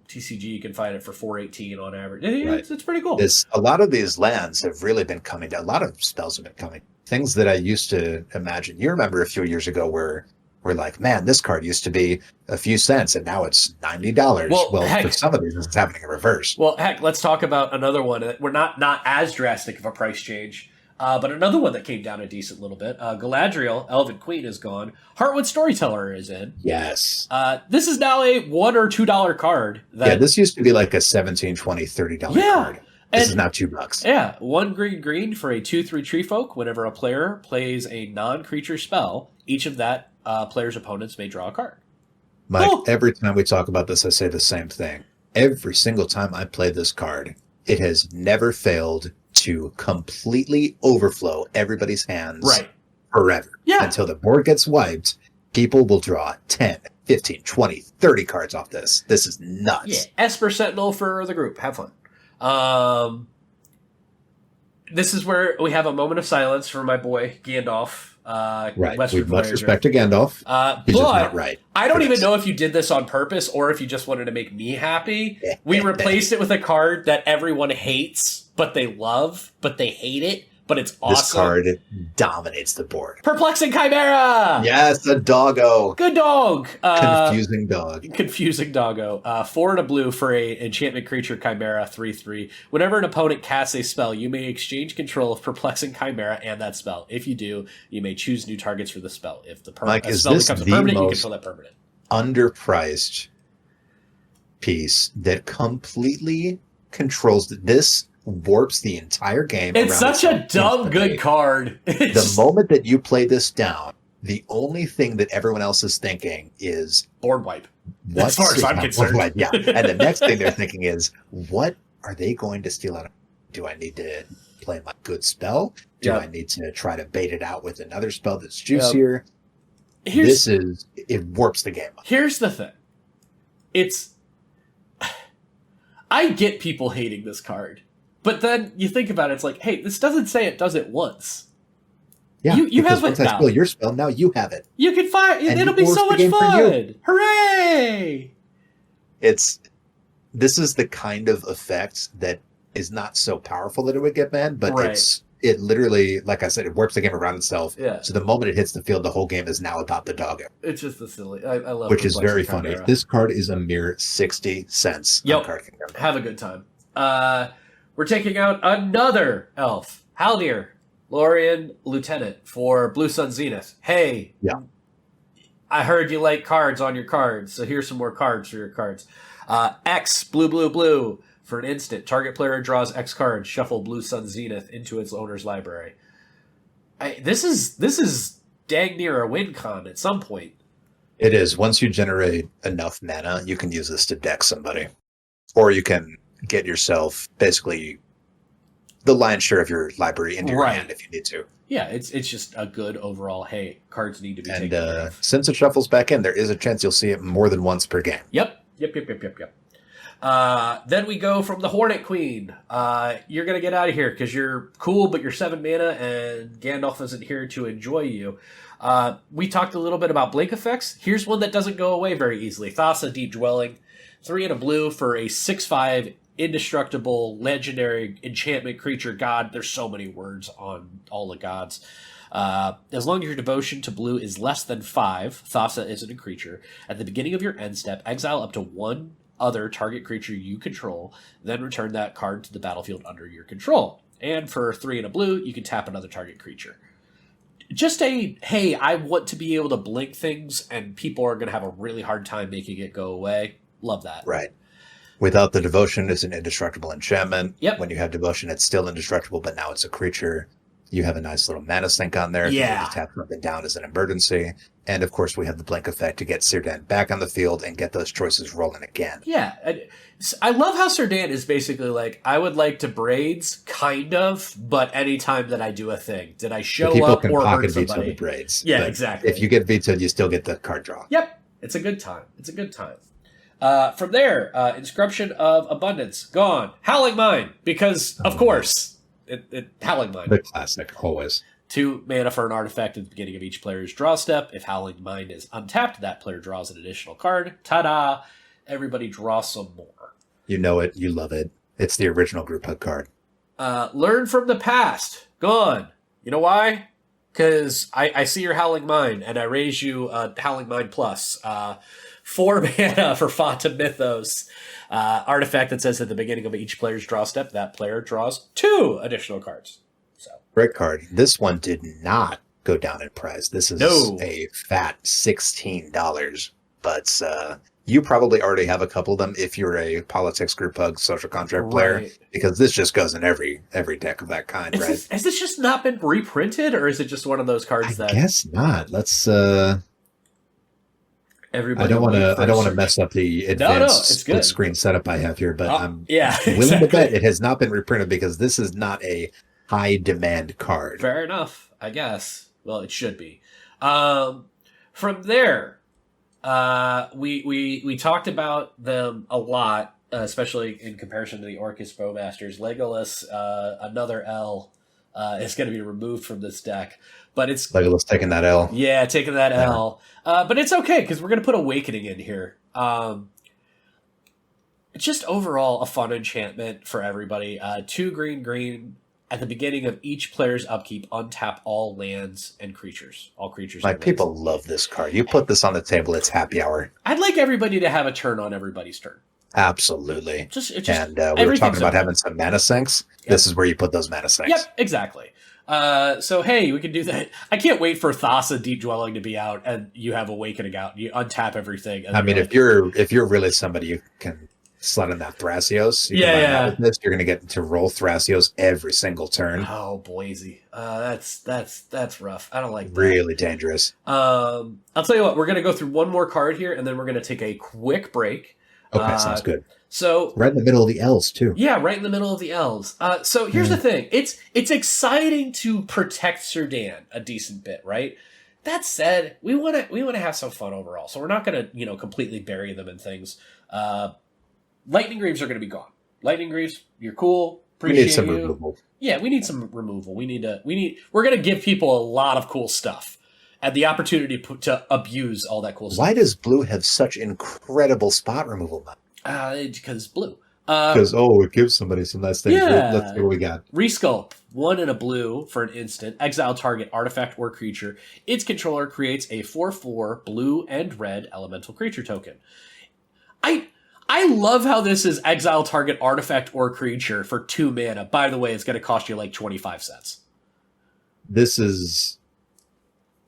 TCG you can find it for $4.18 on average. It's pretty cool. A lot of these lands have really been coming down. A lot of spells have been coming. Things that I used to imagine. You remember a few years ago where we're like, man, this card used to be a few cents and now it's $90. Well, heck, for some of these, it's happening in reverse. Well, heck, let's talk about another one. We're not as drastic of a price change, but another one that came down a decent little bit. Galadriel, Elven Queen, is gone. Heartwood Storyteller is in. Yes. This is now a $1 or $2 card. This used to be like a $17, $20, $30 card. This is now $2. Yeah, 1 green for a 2/3 tree folk. Whenever a player plays a non-creature spell, each of that player's opponents may draw a card. Mike, every time we talk about this, I say the same thing. Every single time I play this card, it has never failed to completely overflow everybody's hands forever. Yeah. Until the board gets wiped, people will draw 10, 15, 20, 30 cards off this. This is nuts. Yeah, Esper Sentinel for the group. Have fun. This is where we have a moment of silence for my boy Gandalf. We much respect to Gandalf. He's just not right. I don't even know if you did this on purpose or if you just wanted to make me happy. We replaced it with a card that everyone hates, but they love, but they hate it. But it's awesome. This card dominates the board. Perplexing Chimera! Yes, a doggo. Good dog. Confusing dog. Confusing doggo. 4 and a blue for a enchantment creature Chimera, 3/3. Whenever an opponent casts a spell, you may exchange control of Perplexing Chimera and that spell. If you do, you may choose new targets for the spell. If the spell becomes a permanent, you control that permanent. Underpriced piece that completely controls this. Warps the entire game. It's such a dumb good card. The moment that you play this down, the only thing that everyone else is thinking is board wipe. As far as I'm concerned. Wipe, yeah. And the next thing they're thinking is, what are they going to steal out of? Do I need to play my good spell? Do I need to try to bait it out with another spell that's juicier? It warps the game. Here's the thing. I get people hating this card. But then you think about it, it's like, hey, this doesn't say it does it once. Yeah, you have once it I now. spill your spell, now you have it. You can fire. And It'll be so much fun. Hooray! This is the kind of effect that is not so powerful that it would get banned, but it literally, like I said, it warps the game around itself. Yeah. So the moment it hits the field, the whole game is now about the doggo. It's just the silly. I love which is very Chimera. funny. This card is a mere 60 cents. Yep. On Card Kingdom. Have a good time. We're taking out another elf, Haldir, Lorien Lieutenant for Blue Sun Zenith. Hey, yeah, I heard you like cards on your cards, so here's some more cards for your cards. X, blue, blue, blue. For an instant, target player draws X card, shuffle Blue Sun Zenith into its owner's library. This is dang near a win con at some point. It is. Once you generate enough mana, you can use this to deck somebody. Or you can get yourself basically the lion's share of your library into your hand if you need to. Yeah, it's just a good overall, hey, cards need to be taken care of. Since it shuffles back in, there is a chance you'll see it more than once per game. Yep. Then we go from the Hornet Queen. You're going to get out of here because you're cool, but you're 7 mana, and Gandalf isn't here to enjoy you. We talked a little bit about blink effects. Here's one that doesn't go away very easily. Thassa, Deep Dwelling. 3 and a blue for a 6/5 indestructible legendary enchantment creature god. There's so many words on all the gods. As long as your devotion to blue is less than 5, Thassa isn't a creature. At the beginning of your end step, exile up to 1 other target creature you control, then return that card to the battlefield under your control. And for 3 and a blue, you can tap another target creature. Just hey, I want to be able to blink things, and people are going to have a really hard time making it go away. Love that. Right. Without the devotion, it's an indestructible enchantment. Yep. When you have devotion, it's still indestructible, but now it's a creature. You have a nice little mana sink on there. Yeah. You can tap something down as an emergency. And of course, we have the blink effect to get Sirdan back on the field and get those choices rolling again. Yeah. I love how Sirdan is basically like, I would like to braids, kind of, but anytime that I do a thing, did I show up or hurt somebody? Veto the braids. Yeah, exactly. If you get vetoed, you still get the card draw. Yep. It's a good time. From there, Inscription of Abundance, gone. Howling Mine, because, of course, Howling Mine. The classic, always. 2 mana for an artifact at the beginning of each player's draw step. If Howling Mine is untapped, that player draws an additional card. Ta-da! Everybody draw some more. You know it. You love it. It's the original group hug card. Learn from the past. Gone. You know why? Because I see your Howling Mine, and I raise you Howling Mine Plus. 4 mana for Fata Mythos. Artifact that says at the beginning of each player's draw step, that player draws 2 additional cards. So great card. This one did not go down in price. This is a fat $16. But you probably already have a couple of them if you're a politics group hug social contract player, because this just goes in every deck of that kind, right? Has this just not been reprinted, or is it just one of those cards I guess not. Let's everybody I don't want to mess up the advanced split screen setup I have here, but I'm willing to bet it has not been reprinted because this is not a high demand card. Fair enough, I guess. Well, it should be. From there, we talked about them a lot, especially in comparison to the Orcus Bowmasters. Legolas, another L, is going to be removed from this deck. But it's Legolas taking that L. Yeah, taking that L. But it's okay because we're going to put Awakening in here. It's just overall a fun enchantment for everybody. 2 green. At the beginning of each player's upkeep, untap all lands and creatures. All creatures. My people love this card. You put this on the table, it's happy hour. I'd like everybody to have a turn on everybody's turn. Absolutely. And we were talking about having some mana sinks. Yep. This is where you put those mana sinks. Yep, exactly. So, hey, we can do that. I can't wait for Thassa Deep Dwelling to be out and you have Awakening out. You untap everything. I mean, if you're really somebody who can slot in that Thrasios, you're going to get to roll Thrasios every single turn. Oh, Boise. That's rough. I don't like that. Really dangerous. I'll tell you what, we're going to go through one more card here, and then we're going to take a quick break. Okay, sounds good. So right in the middle of the L's too. Yeah, right in the middle of the L's. So here's the thing. It's exciting to protect Sirdan a decent bit, right? That said, we want to have some fun overall. So we're not going to, completely bury them in things. Lightning Greaves are going to be gone. Lightning Greaves, you're cool. Appreciate you. Removal. Yeah, we need some removal. We're going to give people a lot of cool stuff and the opportunity to abuse all that cool stuff. Why does blue have such incredible spot removal? Because blue. Because, it gives somebody some nice things. Yeah. Let's see what we got. Resculpt. 1 and a blue for an instant. Exile target artifact or creature. Its controller creates a 4/4 blue and red elemental creature token. I love how this is exile target artifact or creature for 2 mana. By the way, it's going to cost you like 25 cents. This is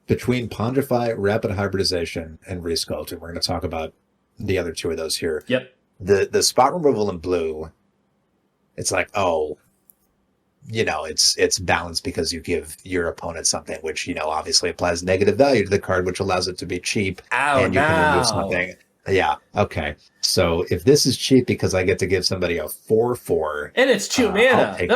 between Pondify, Rapid Hybridization, and Resculpt, and we're going to talk about the other 2 of those here. Yep. The spot removal in blue, it's like, it's balanced because you give your opponent something which, obviously applies negative value to the card, which allows it to be cheap. And you can remove something. Yeah. Okay. So if this is cheap because I get to give somebody a 4/4, and it's 2 mana. 2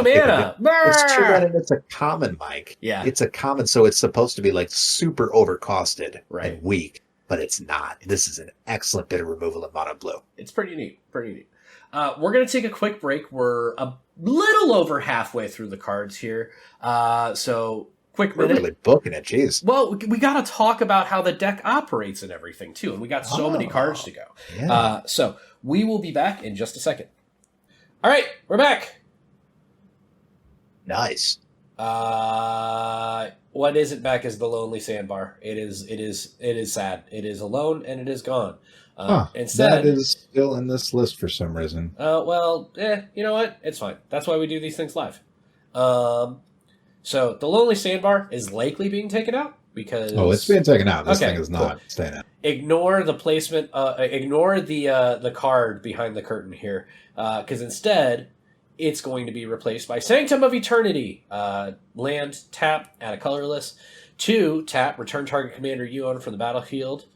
mana. It's 2 mana. And it's a common, Mike. Yeah. It's a common, so it's supposed to be like super overcosted right. and weak, but it's not. This is an excellent bit of removal in mono blue. It's pretty neat. Pretty neat. We're going to take a quick break. We're a little over halfway through the cards here. So quick minute. We're really booking it, jeez. Well, we got to talk about how the deck operates and everything, too. And we got so many cards to go. Yeah. So we will be back in just a second. All right, we're back. Nice. What isn't back is the lonely sandbar. It is sad. It is alone and it is gone. Instead, that is still in this list for some reason. You know what? It's fine. That's why we do these things live. So the lonely sandbar is likely being taken out because it's being taken out. This thing is not staying out. Ignore the placement. Ignore the card behind the curtain here, because instead it's going to be replaced by Sanctum of Eternity. Land, tap, add a colorless. 2, tap, return target commander you own from the battlefield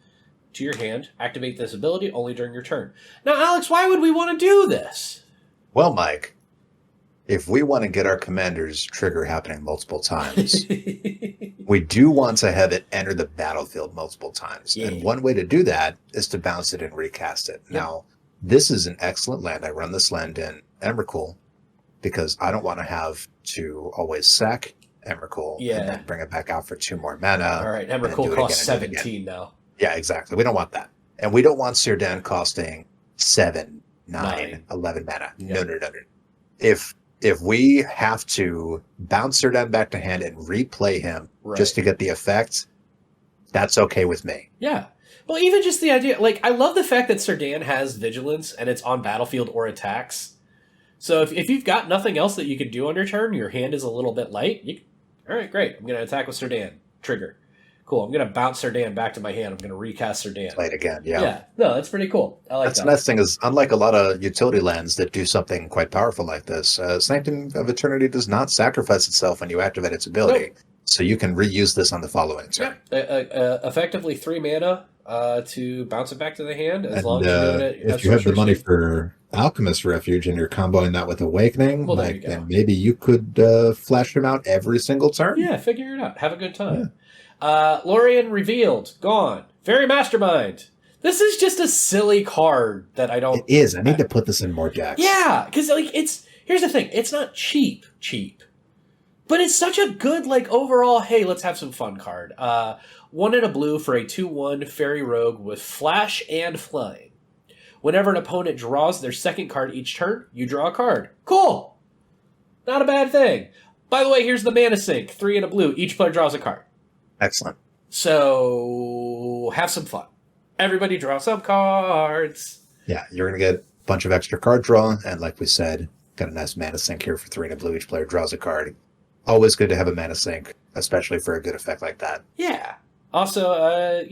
to your hand. Activate this ability only during your turn. Now, Alex, why would we want to do this? Well, Mike, if we want to get our commander's trigger happening multiple times, we do want to have it enter the battlefield multiple times. Yeah. And one way to do that is to bounce it and recast it. Yep. Now, this is an excellent land. I run this land in Emrakul because I don't want to have to always sack Emrakul and then bring it back out for 2 more mana. All right, Emrakul costs 17 now. Yeah, exactly. We don't want that. And we don't want Sirdan costing 7, 9, 11 mana. Yep. No. If we have to bounce Sirdan back to hand and replay him just to get the effects, that's okay with me. Yeah. Well, even just the idea, I love the fact that Sirdan has vigilance and it's on battlefield or attacks. So if you've got nothing else that you can do on your turn, your hand is a little bit light, all right, great. I'm going to attack with Sirdan. Trigger. Cool. I'm going to bounce Sirdan back to my hand. I'm going to recast Sirdan. Play it again, yeah. Yeah. No, that's pretty cool. I like that. That's the nice thing is, unlike a lot of utility lands that do something quite powerful like this, Sanctum of Eternity does not sacrifice itself when you activate its ability. Nope. So you can reuse this on the following turn. Effectively 3 mana to bounce it back to the hand as long as you're doing it. If you have the money for Alchemist Refuge and you're comboing that with Awakening, then maybe you could flash him out every single turn. Yeah, figure it out. Have a good time. Yeah. Lorien Revealed. Gone. Fairy Mastermind. This is just a silly card that I don't... It is. I need to put this in more decks. Yeah, because here's the thing. It's not cheap. But it's such a good, overall, hey, let's have some fun card. 1 and a blue for a 2/1 Fairy Rogue with Flash and Flying. Whenever an opponent draws their second card each turn, you draw a card. Cool! Not a bad thing. By the way, here's the mana sink. 3 and a blue. Each player draws a card. Excellent. So, have some fun. Everybody draw some cards. Yeah, you're going to get a bunch of extra card draw, and like we said, got a nice mana sink here for 3 and a blue. Each player draws a card. Always good to have a mana sink, especially for a good effect like that. Yeah. Also, I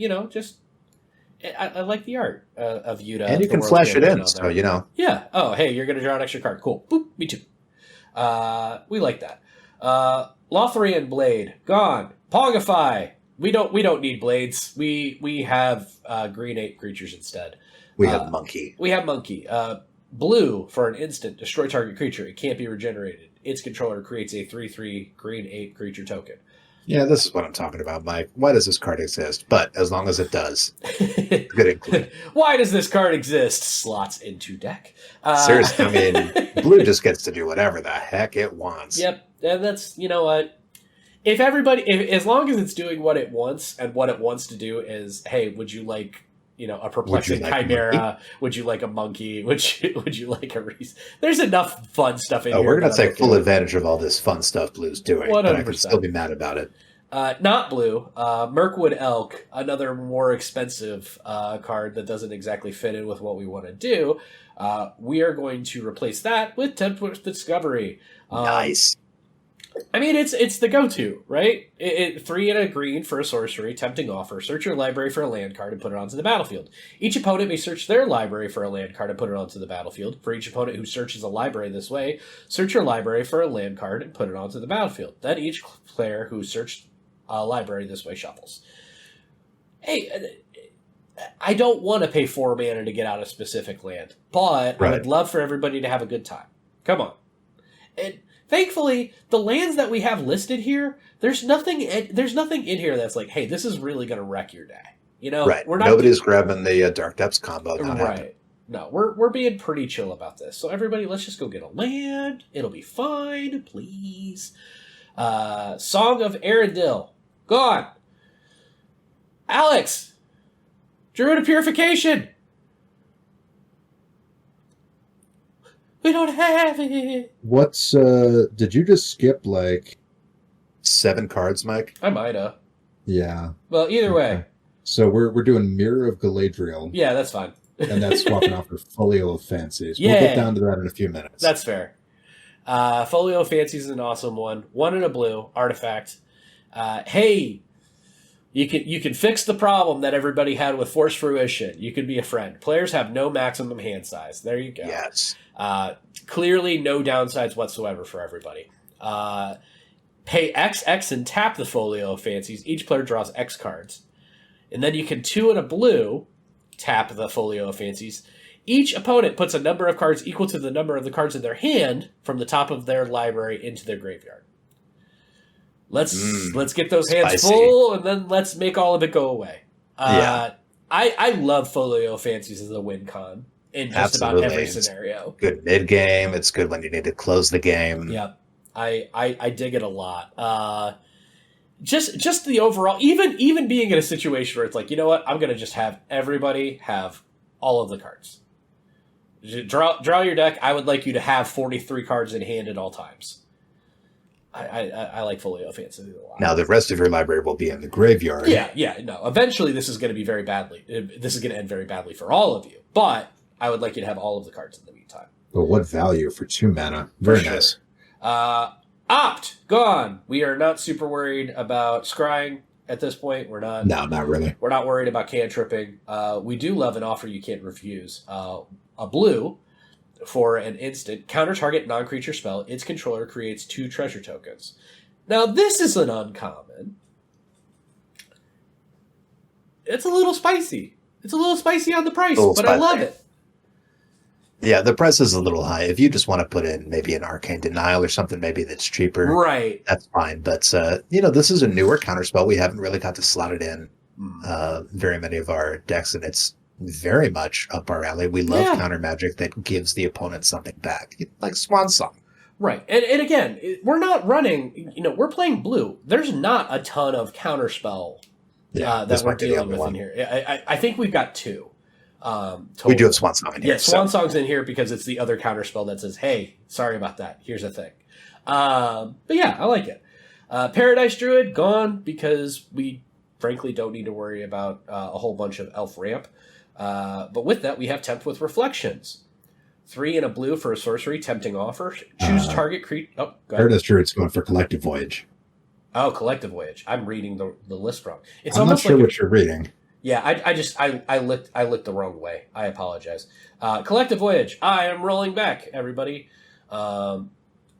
like the art of Yuta. And you can flash it in, so Yeah. Oh, hey, you're going to draw an extra card. Cool. Boop. Me too. We like that. Lothrian Blade. Gone. Pongify. We don't need blades. We have green 8 creatures instead. We have Monkey. Blue for an instant. Destroy target creature. It can't be regenerated. Its controller creates a 3/3 green 8 creature token. Yeah, this is what I'm talking about, Mike. Why does this card exist? But as long as it does, good include. Why does this card exist? Slots into deck. Seriously, I mean, blue just gets to do whatever the heck it wants. Yep, and that's, you know what? If as long as it's doing what it wants, and what it wants to do is, hey, would you like, a perplexing chimera? Would you like a monkey? Would you like a Reese? There's enough fun stuff in here. We're going to take full advantage of all this fun stuff Blue's doing, 100%. but I can still be mad about it. Not blue. Mirkwood Elk, another more expensive card that doesn't exactly fit in with what we want to do. We are going to replace that with Tempt with Discovery. Nice. I mean, it's the go-to, right? 3 and a green for a sorcery, Tempting Offer. Search your library for a land card and put it onto the battlefield. Each opponent may search their library for a land card and put it onto the battlefield. For each opponent who searches a library this way, search your library for a land card and put it onto the battlefield. Then each player who searched a library this way shuffles. Hey, I don't want to pay 4 mana to get out a specific land, but I would love for everybody to have a good time. Come on. And thankfully, the lands that we have listed here, there's nothing in here that's like, hey, this is really going to wreck your day. Right. Nobody's grabbing the Dark Depths combo. Right. No, we're being pretty chill about this. So everybody, let's just go get a land. It'll be fine, please. Song of Arendelle. Gone. Alex. Druid of Purification. We don't have it. What's did you just skip 7 cards, Mike? I might have. Yeah. Well, either way. So we're doing Mirror of Galadriel. Yeah, that's fine. And that's swapping off for Folio of Fancies. Yeah. We'll get down to that in a few minutes. That's fair. Folio of Fancies is an awesome one. 1 and a blue artifact. Hey, you can fix the problem that everybody had with Force Fruition. You can be a friend. Players have no maximum hand size. There you go. Yes. Clearly no downsides whatsoever for everybody. Pay XX and tap the Folio of Fancies. Each player draws X cards. And then you can 2 and a blue tap the Folio of Fancies. Each opponent puts a number of cards equal to the number of the cards in their hand from the top of their library into their graveyard. Let's get those hands full, and then let's make all of it go away. I love Folio Fancies as a win con in just about every scenario. Good mid game. It's good when you need to close the game. Yeah, I dig it a lot. Just the overall, even being in a situation where it's like, you know what, I'm gonna just have everybody have all of the cards. Draw your deck. I would like you to have 43 cards in hand at all times. I like Folio Fancies a lot. Now the rest of your library will be in the graveyard. Yeah. No, eventually this is going to be very badly. This is going to end very badly for all of you. But I would like you to have all of the cards in the meantime. But what value for 2 mana? Very nice. Opt gone. We are not super worried about scrying at this point. We're not. No, not really. We're not worried about cantripping. We do love an offer you can't refuse. A blue. For an instant, counter target non-creature spell, its controller creates 2 treasure tokens. Now, this is an uncommon. It's a little spicy. It's a little spicy on the price, but I love it. Yeah, the price is a little high. If you just want to put in maybe an Arcane Denial or something maybe that's cheaper, right? That's fine. But, this is a newer counterspell. We haven't really got to slot it in very many of our decks, and it's very much up our alley. We love counter magic that gives the opponent something back, like Swan Song. Right. And again, we're not running, we're playing blue. There's not a ton of counter spell that we're dealing with in here. I think we've got 2. We do have Swan Song in here. Yeah, Swan Song's in here because it's the other counter spell that says, hey, sorry about that. Here's a thing. But yeah, I like it. Paradise Druid, gone because we frankly don't need to worry about a whole bunch of elf ramp. But with that, we have Tempt with Reflections. 3 and a blue for a sorcery, Tempting Offer. Choose target creature. Oh, go ahead. Paradise Druid's going for Collective Voyage. Oh, Collective Voyage. I'm reading the list wrong. It's I'm not sure what you're reading. Yeah, I looked the wrong way. I apologize. Collective Voyage. I am rolling back, everybody.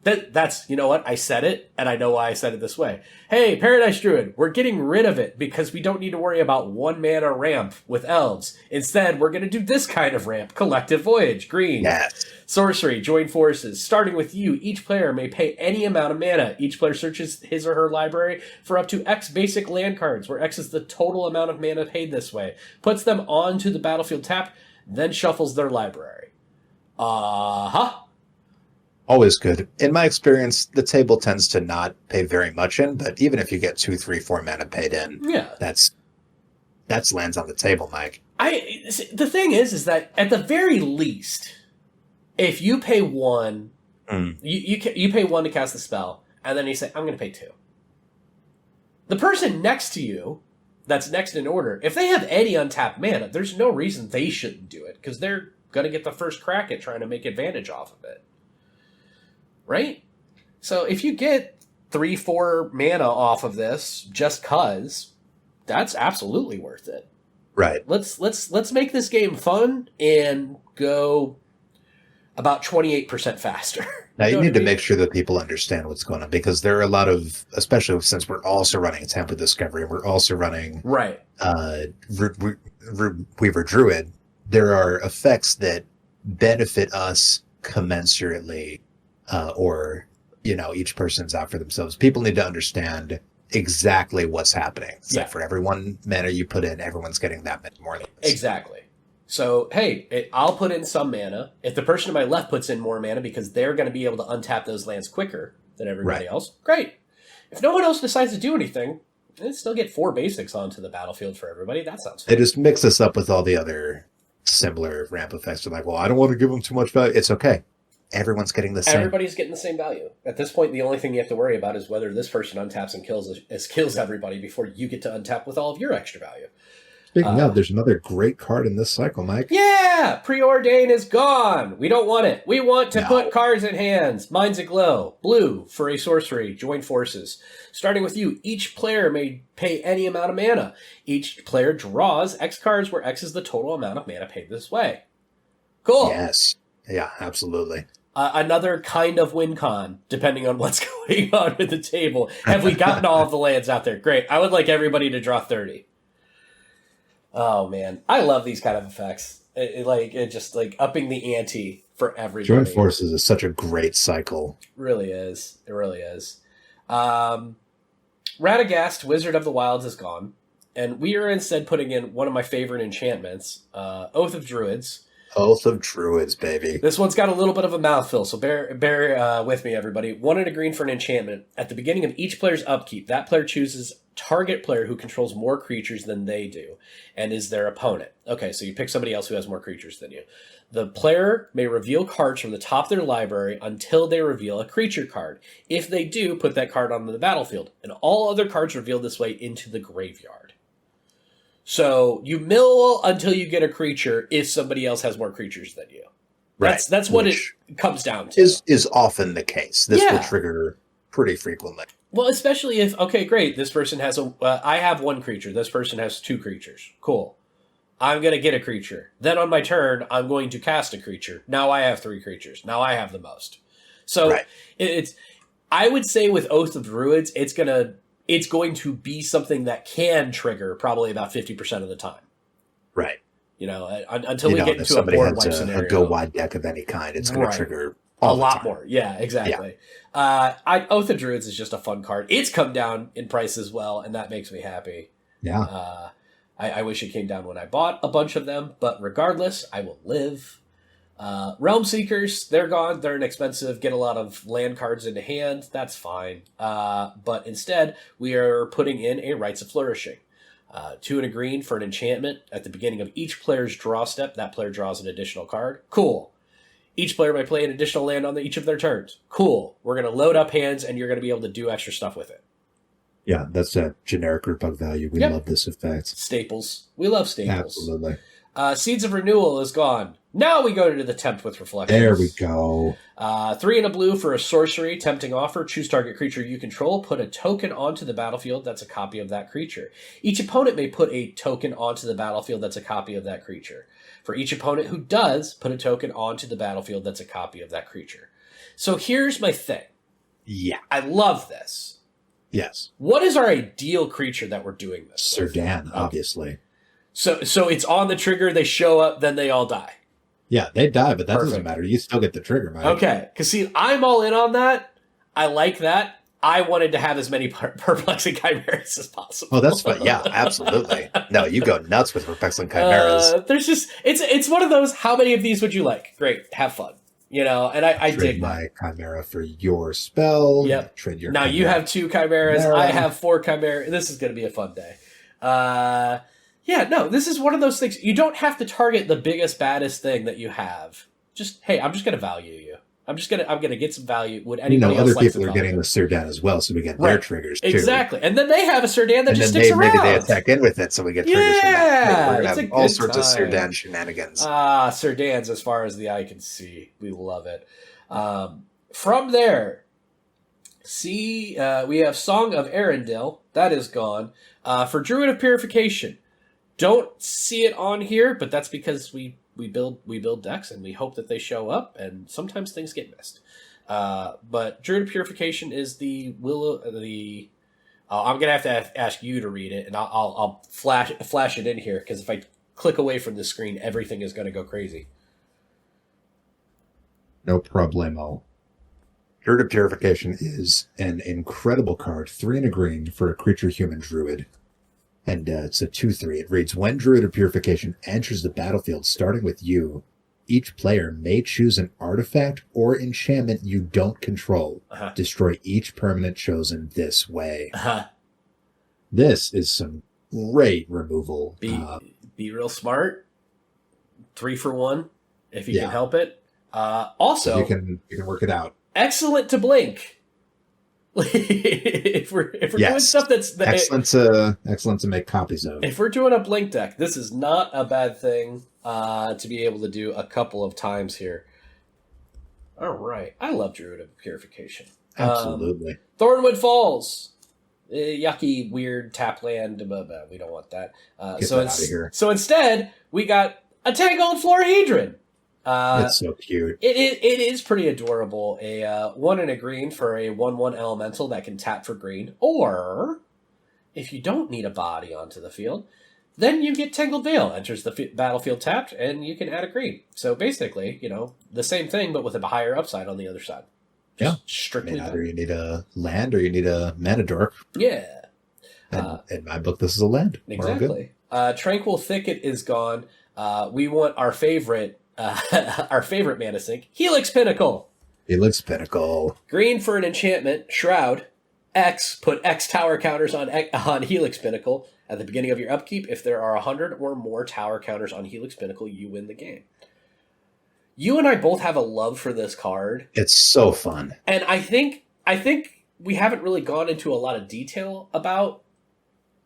That's, you know what? I said it, and I know why I said it this way. Hey, Paradise Druid, we're getting rid of it because we don't need to worry about 1 mana ramp with elves. Instead, we're going to do this kind of ramp, Collective Voyage, green. Yes. Sorcery, join forces. Starting with you, each player may pay any amount of mana. Each player searches his or her library for up to X basic land cards, where X is the total amount of mana paid this way. Puts them onto the battlefield tapped, then shuffles their library. Always good. In my experience, the table tends to not pay very much in, but even if you get 2, 3, 4 mana paid in, that's lands on the table, Mike. The thing is that at the very least, if you pay 1, you pay 1 to cast the spell, and then you say, I'm going to pay 2. The person next to you, that's next in order, if they have any untapped mana, there's no reason they shouldn't do it, because they're going to get the first crack at trying to make advantage off of it. Right? So if you get 3, 4 mana off of this just cause, that's absolutely worth it. Right. Let's make this game fun and go about 28% faster. Now you need to make sure that people understand what's going on, because there are a lot of, especially since we're also running Temple Discovery, we're also running Weaver Druid. There are effects that benefit us commensurately, or each person's out for themselves. People need to understand exactly what's happening. So for every 1 mana you put in, everyone's getting that many more. Exactly. So, hey, I'll put in some mana. If the person to my left puts in more mana because they're going to be able to untap those lands quicker than everybody else, great. If no one else decides to do anything, they still get 4 basics onto the battlefield for everybody. That sounds fun. They just mix us up with all the other similar ramp effects. They're like, well, I don't want to give them too much value. It's okay. Everyone's getting the same. Everybody's getting the same value. At this point, the only thing you have to worry about is whether this person untaps and kills everybody before you get to untap with all of your extra value. Speaking of, there's another great card in this cycle, Mike. Yeah! Preordain is gone! We don't want it. We want to put cards in hands. Mind's Aglow. Blue for a sorcery. Join forces. Starting with you, each player may pay any amount of mana. Each player draws X cards where X is the total amount of mana paid this way. Cool. Yes. Yeah, absolutely. Another kind of win con, depending on what's going on with the table. Have we gotten all of the lands out there? Great. I would like everybody to draw 30. Oh, man. I love these kind of effects. It just upping the ante for everybody. Joint Forces is such a great cycle. It really is. It really is. Radagast, Wizard of the Wilds, is gone. And we are instead putting in one of my favorite enchantments, Oath of Druids. Oath of Druids, baby. This one's got a little bit of a mouthful, so bear with me, everybody. 1 and a green for an enchantment. At the beginning of each player's upkeep, that player chooses target player who controls more creatures than they do and is their opponent. Okay, so you pick somebody else who has more creatures than you. The player may reveal cards from the top of their library until they reveal a creature card. If they do, put that card onto the battlefield, and all other cards revealed this way into the graveyard. So you mill until you get a creature if somebody else has more creatures than you. That's what it comes down to. Is often the case. This will trigger pretty frequently. Well, especially if, okay, great, this person has I have 1 creature, this person has 2 creatures. Cool. I'm going to get a creature. Then on my turn, I'm going to cast a creature. Now I have 3 creatures. Now I have the most. So I would say with Oath of Druids, it's going to be something that can trigger probably about 50% of the time. Right. Until we get into a board wipe scenario. A go wide deck of any kind, it's going to trigger a lot more. Yeah, exactly. Yeah. Oath of Druids is just a fun card. It's come down in price as well, and that makes me happy. Yeah. I wish it came down when I bought a bunch of them, but regardless, I will live. Realm Seekers, they're gone. They're inexpensive. Get a lot of land cards into hand. That's fine. But instead, we are putting in a Rites of Flourishing. 2 and a green for an enchantment. At the beginning of each player's draw step, that player draws an additional card. Cool. Each player may play an additional land on each of their turns. Cool. We're going to load up hands, and you're going to be able to do extra stuff with it. Yeah, that's a generic group bug value. We love this effect. Staples. We love staples. Absolutely. Seeds of Renewal is gone. Now we go to the Tempt with Reflections. There we go. 3 and a blue for a sorcery. Tempting offer. Choose target creature you control. Put a token onto the battlefield that's a copy of that creature. Each opponent may put a token onto the battlefield that's a copy of that creature. For each opponent who does, put a token onto the battlefield that's a copy of that creature. So here's my thing. Yeah. I love this. Yes. What is our ideal creature that we're doing this Sir Dan, obviously. So it's on the trigger, they show up, then they all die. Yeah, they die, but that Perfect. doesn't matter. You still get the trigger, Mike. Okay, because see, I'm all in on that. I like that. I wanted to have as many perplexing chimeras as possible. Oh, that's fun. Yeah, absolutely. No, you go nuts with perplexing chimeras. There's just it's one of those. How many of these would you like? Great, have fun. And I dig my chimera for your spell. Yep. Trade your. Now you have 2 chimeras. Chimera. I have 4 chimeras. This is going to be a fun day. This is one of those things. You don't have to target the biggest, baddest thing that you have. Just, hey, I'm just going to value you. I'm gonna get some value. Would anybody else other like people are getting the Sirdan as well, so we get their triggers too. Exactly, and then they have a Sirdan that just sticks around. Maybe they attack in with it, so we get triggers from that. We're gonna have all sorts of Sirdan shenanigans. Sirdans, as far as the eye can see, we love it. From there, we have Song of Arendelle. That is gone. For Druid of Purification, don't see it on here, but that's because we build decks and we hope that they show up, and sometimes things get missed. But Druid of Purification is the I'm gonna have to ask you to read it, and I'll flash it in here, because if I click away from the screen, everything is going to go crazy. No problemo. Druid of Purification is an incredible card, 3 and a green for a creature human druid. And it's a 2/3. It reads, when Druid of Purification enters the battlefield, starting with you, each player may choose an artifact or enchantment you don't control. Destroy each permanent chosen this way. This is some great removal. Be real smart. 3 for 1, if you can help it. Also, you can work it out. Excellent to blink. if we're doing stuff that's excellent to make copies of. If we're doing a blink deck, this is not a bad thing to be able to do a couple of times here. All right, I love Druid of Purification. Absolutely. Thornwood Falls, yucky, weird tap land. We don't want that. Get that out of here. So instead, we got a Tangled Florahedron. It's so cute. It is pretty adorable. A 1 and a green for a 1/1 elemental that can tap for green. Or, if you don't need a body onto the field, then you get Tangled Veil. Enters the battlefield tapped, and you can add a green. So basically, the same thing, but with a higher upside on the other side. Strictly. Either you need a land or you need a mana dork. Yeah. And in my book, this is a land. Exactly. Tranquil Thicket is gone. We want our favorite mana sink, Helix Pinnacle. Helix Pinnacle. Green for an enchantment, Shroud. X, put X tower counters on Helix Pinnacle. At the beginning of your upkeep, if there are 100 or more tower counters on Helix Pinnacle, you win the game. You and I both have a love for this card. It's so fun. And I think we haven't really gone into a lot of detail about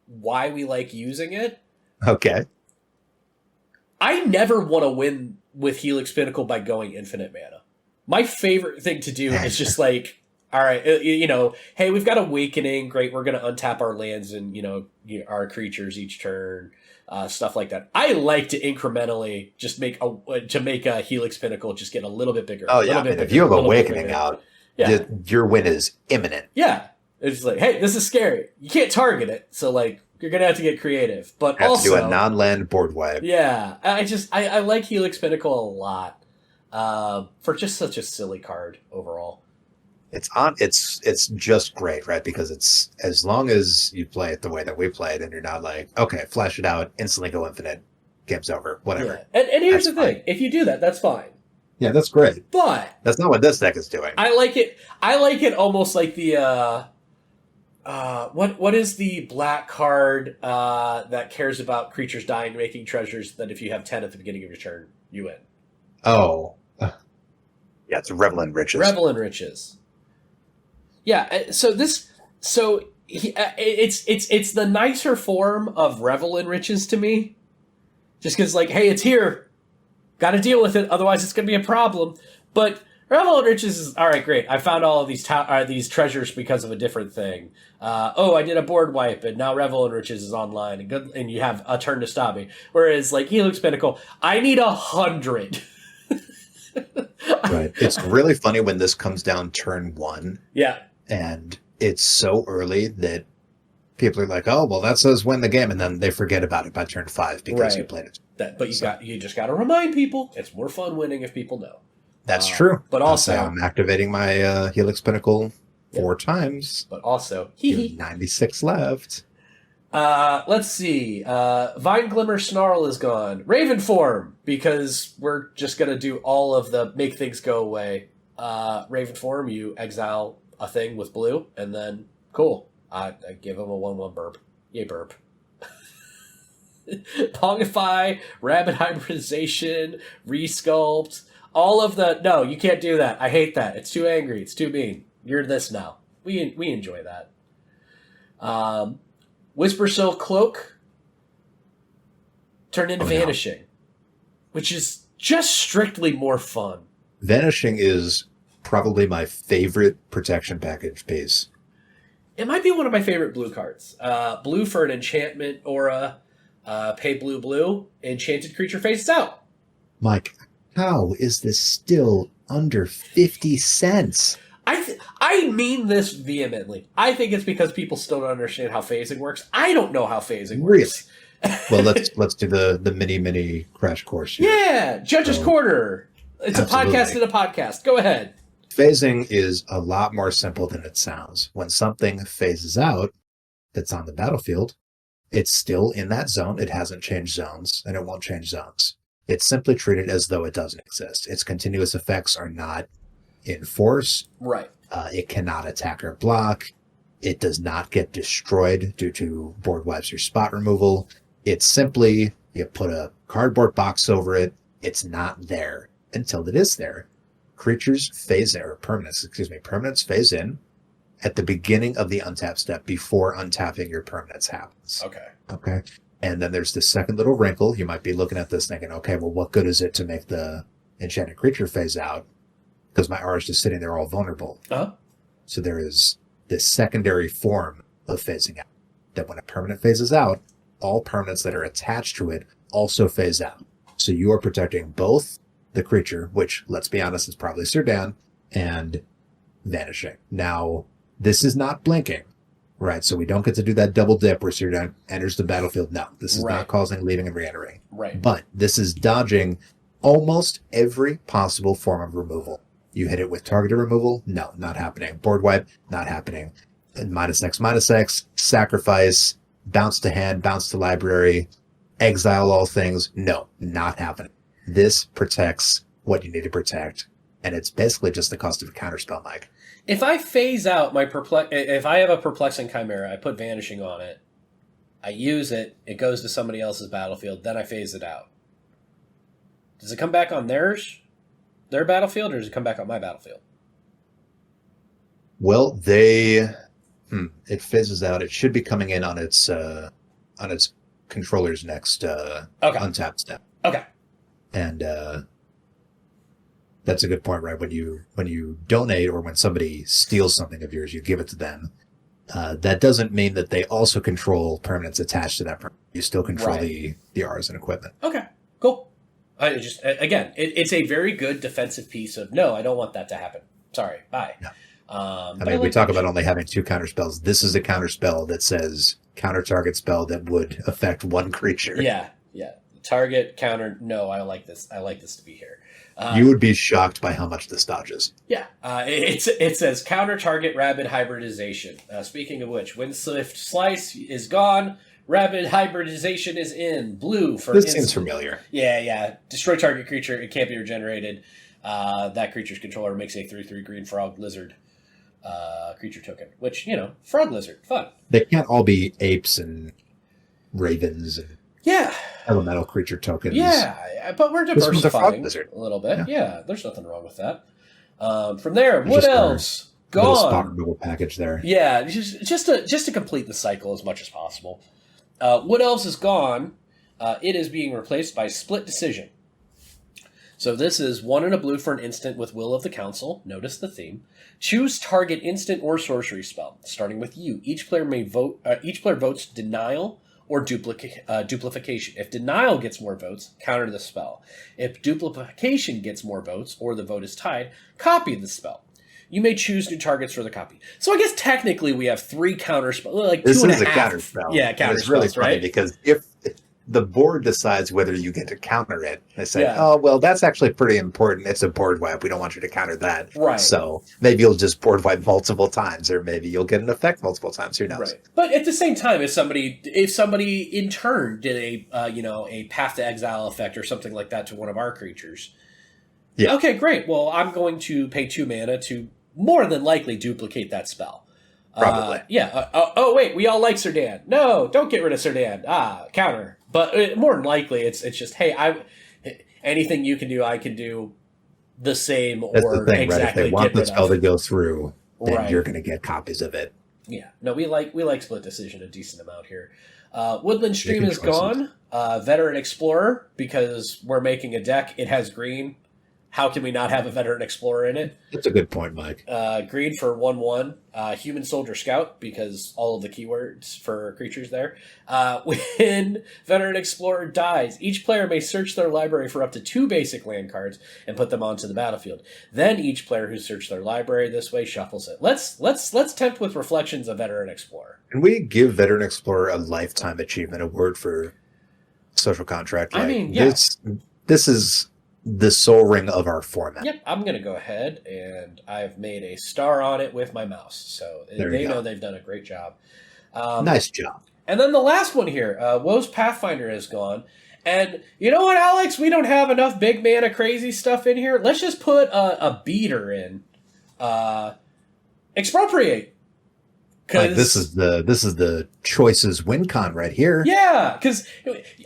why we like using it. Okay. I never want to win with Helix Pinnacle by going infinite mana. My favorite thing to do is just like, all right, hey, we've got Awakening. Great, we're going to untap our lands and, our creatures each turn, stuff like that. I like to incrementally just make a Helix Pinnacle just get a little bit bigger. Oh, yeah. If you have Awakening out, your win is imminent. Yeah. It's like, hey, this is scary. You can't target it. So, like, you're going to have to get creative. But have also to do a non-land board wipe. Yeah. I like Helix Pinnacle a lot for just such a silly card overall. It's just great, right? Because it's as long as you play it the way that we play it and you're not like, okay, flash it out, instantly go infinite, game's over, whatever. Yeah. And here's the thing. If you do that, that's fine. Yeah, that's great. But that's not what this deck is doing. I like it almost like the what is the black card that cares about creatures dying, making treasures, that if you have 10 at the beginning of your turn, you win? Oh. Yeah, it's Revel in Riches. Revel in Riches. Yeah, it's the nicer form of Revel in Riches to me. Just because, like, hey, it's here. Got to deal with it, otherwise it's going to be a problem. But Revel in Riches is, all right, great. I found all of these treasures because of a different thing. I did a board wipe, and now Revel in Riches is online, and you have a turn to stop me. Whereas, like, Helix Pinnacle, I need 100. Right. It's really funny when this comes down turn 1. Yeah. And it's so early that people are like, oh, well, that says win the game, and then they forget about it by turn 5 because you played it. But you just got to remind people it's more fun winning if people know. That's true. But also, I'm activating my Helix Pinnacle 4 times. But also, 96 left. Let's see. Vine Glimmer Snarl is gone. Raven Form, because we're just gonna do all of the make things go away. Raven Form, you exile a thing with blue, and then cool. I give him a 1/1 burp. Yay burp. Pongify, Rabbit Hybridization, Resculpt, all of the... No, you can't do that. I hate that. It's too angry. It's too mean. You're this now. We enjoy that. Whispersoul Cloak turned into Vanishing, which is just strictly more fun. Vanishing is probably my favorite protection package piece. It might be one of my favorite blue cards. Blue for an enchantment aura. Pay blue. Enchanted creature faces out. Mike, how is this still under 50 cents? I mean this vehemently. I think it's because people still don't understand how phasing works. I don't know how phasing works. Well, let's do the mini crash course here. Yeah, Judge's Corner. It's absolutely. A podcast in a podcast. Go ahead. Phasing is a lot more simple than it sounds. When something phases out that's on the battlefield, it's still in that zone. It hasn't changed zones, and it won't change zones. It's simply treated as though it doesn't exist. Its continuous effects are not in force. Right. It cannot attack or block. It does not get destroyed due to board wipes or spot removal. It's simply, you put a cardboard box over it. It's not there until it is there. Creatures phase in, or permanents phase in at the beginning of the untap step before untapping your permanents happens. Okay. And then there's the second little wrinkle. You might be looking at this thinking, okay, well, what good is it to make the enchanted creature phase out? Because my R is just sitting there all vulnerable. Uh-huh. So there is this secondary form of phasing out. That when a permanent phases out, all permanents that are attached to it also phase out. So you are protecting both the creature, which, let's be honest, is probably Sirdan, and Vanishing. Now, this is not blinking, right? So we don't get to do that double dip where Sirdan enters the battlefield. No, this is not causing leaving and re-entering. Right. But this is dodging almost every possible form of removal. You hit it with targeted removal? No, not happening. Board wipe? Not happening. -X, sacrifice, bounce to hand, bounce to library, exile all things? No, not happening. This protects what you need to protect, and it's basically just the cost of a counterspell, Mike. If I phase out my if I have a Perplexing Chimera, I put Vanishing on it, I use it, it goes to somebody else's battlefield, then I phase it out. Does it come back on their battlefield, or does it come back on my battlefield? Well, it phases out. It should be coming in on its controller's next untapped step. Okay. And that's a good point, right? When you donate or when somebody steals something of yours, you give it to them. That doesn't mean that they also control permanents attached to that permanent. You still control the R's and equipment. Okay, cool. It's a very good defensive piece of, no, I don't want that to happen. Sorry, bye. No. We talk about only having 2 counterspells. This is a counterspell that says counter target spell that would affect 1 creature. Yeah. Target, counter, no, I like this. I like this to be here. You would be shocked by how much this dodges. Yeah. It says counter target Rabid Hybridization. Speaking of which, Windswift Slice is gone. Rabid Hybridization is in. Blue for this seems familiar. Yeah. Destroy target creature. It can't be regenerated. That creature's controller makes a 3/3 green frog lizard creature token. Which, frog lizard. Fun. They can't all be apes and ravens and elemental creature tokens. Yeah, but we're diversifying a little bit. Yeah, there's nothing wrong with that. From there, Wood Elves gone. Little spot removal package there. Yeah, just to complete the cycle as much as possible. Wood Elves is gone. It is being replaced by Split Decision. So this is 1 and a blue for an instant with Will of the Council. Notice the theme. Choose target instant or sorcery spell. Starting with you, each player votes Denial or Duplication. If Denial gets more votes, counter the spell. If Duplication gets more votes or the vote is tied, copy the spell. You may choose new targets for the copy. So I guess technically we have 3 counter spells, like this 2.5. is a counter spell. Yeah, counter it's really spells, funny right? because if the board decides whether you get to counter it, they say, Yeah. oh, well, that's actually pretty important. It's a board wipe. We don't want you to counter that. Right. So maybe you'll just board wipe multiple times, or maybe you'll get an effect multiple times. Who knows? Right. But at the same time, if somebody in turn did a Path to Exile effect or something like that to one of our creatures, yeah. Okay, great. Well, I'm going to pay 2 mana to more than likely duplicate that spell. Probably. Oh, wait, we all like Serdan. No, don't get rid of Serdan. Counter. But more than likely, it's just, hey, anything you can do, I can do the same. That's or the thing, exactly right? If they want the spell to go through, then Right. you're going to get copies of it. Yeah, no, we like split decision a decent amount here. Woodland Stream Making is choices. gone. Veteran Explorer, because we're making a deck. It has green. How can we not have a Veteran Explorer in it? That's a good point, Mike. Green for 1/1. Human Soldier Scout, because all of the keywords for creatures there. When Veteran Explorer dies, each player may search their library for up to 2 basic land cards and put them onto the battlefield. Then each player who searched their library this way shuffles it. Let's tempt with Reflections of Veteran Explorer. Can we give Veteran Explorer a lifetime achievement award for social contract? I mean, yeah. This is the soul ring of our format. Yep, I'm going to go ahead, and I've made a star on it with my mouse. So they know they've done a great job. Nice job. And then the last one here, Woe's Pathfinder is gone. And you know what, Alex? We don't have enough big mana crazy stuff in here. Let's just put a beater in. Expropriate. Like this is the choices win con right here. Yeah, because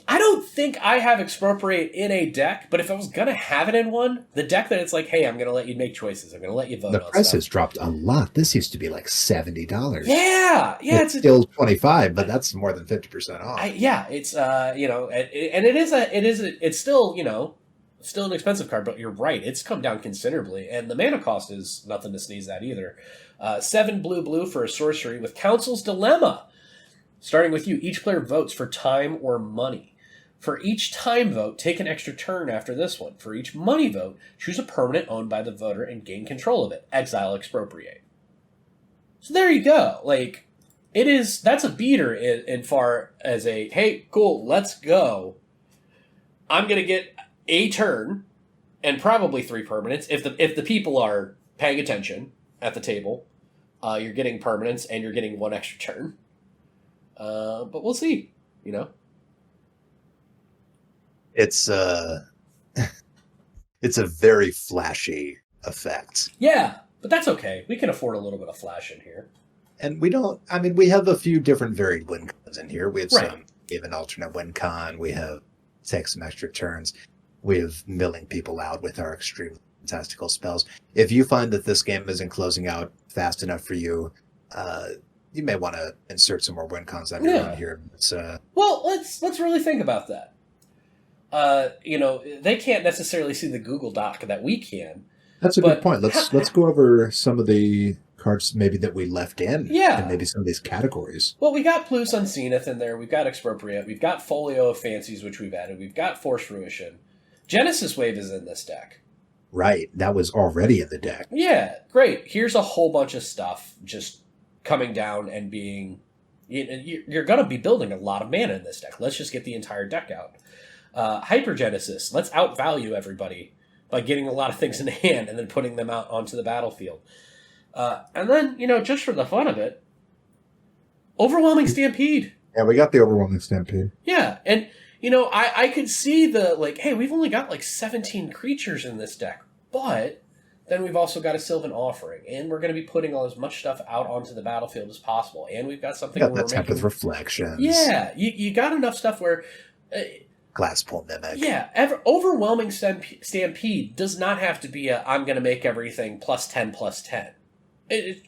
I don't think I have Expropriate in a deck, but if I was going to have it in one, the deck that it's like, hey, I'm going to let you make choices. I'm going to let you vote The on price stuff. has dropped a lot. This used to be like $70. Yeah, it's still 25, but that's more than 50% off. It's it's still still an expensive card, but you're right, it's come down considerably, and the mana cost is nothing to sneeze at either. 7 blue for a sorcery with Council's Dilemma. Starting with you, each player votes for time or money. For each time vote, take an extra turn after this one. For each money vote, choose a permanent owned by the voter and gain control of it. Exile, Expropriate. So there you go. Like, that's a beater in far as a, hey, cool, let's go. I'm going to get a turn and probably 3 permanents if the people are paying attention at the table. You're getting permanents and you're getting 1 extra turn. But we'll see. It's it's a very flashy effect. Yeah, but that's okay. We can afford a little bit of flash in here. And we have a few different varied win cons in here. We have an alternate win con. We have take some extra turns. We have milling people out with our extremely fantastical spells. If you find that this game isn't closing out fast enough for you, you may want to insert some more win cons on your own here. Well, let's really think about that. They can't necessarily see the Google Doc that we can. That's a good point. Let's go over some of the cards maybe that we left in. Yeah. And maybe some of these categories. Well, we got Plus Unseenneth in there. We've got Expropriate. We've got Folio of Fancies, which we've added. We've got Force Fruition. Genesis Wave is in this deck. Right. That was already in the deck. Yeah, great. Here's a whole bunch of stuff just coming down and being... You're going to be building a lot of mana in this deck. Let's just get the entire deck out. Hypergenesis. Let's outvalue everybody by getting a lot of things in hand and then putting them out onto the battlefield. And then, just for the fun of it, Overwhelming Stampede. Yeah, we got the Overwhelming Stampede. Yeah, and... I could see hey, we've only got 17 creatures in this deck, but then we've also got a Sylvan Offering, and we're going to be putting all as much stuff out onto the battlefield as possible, and we've got something where we're making with Reflections. Yeah, you got enough stuff where... Glasspool Mimic. Yeah, Overwhelming Stampede does not have to be I'm going to make everything +10/+10.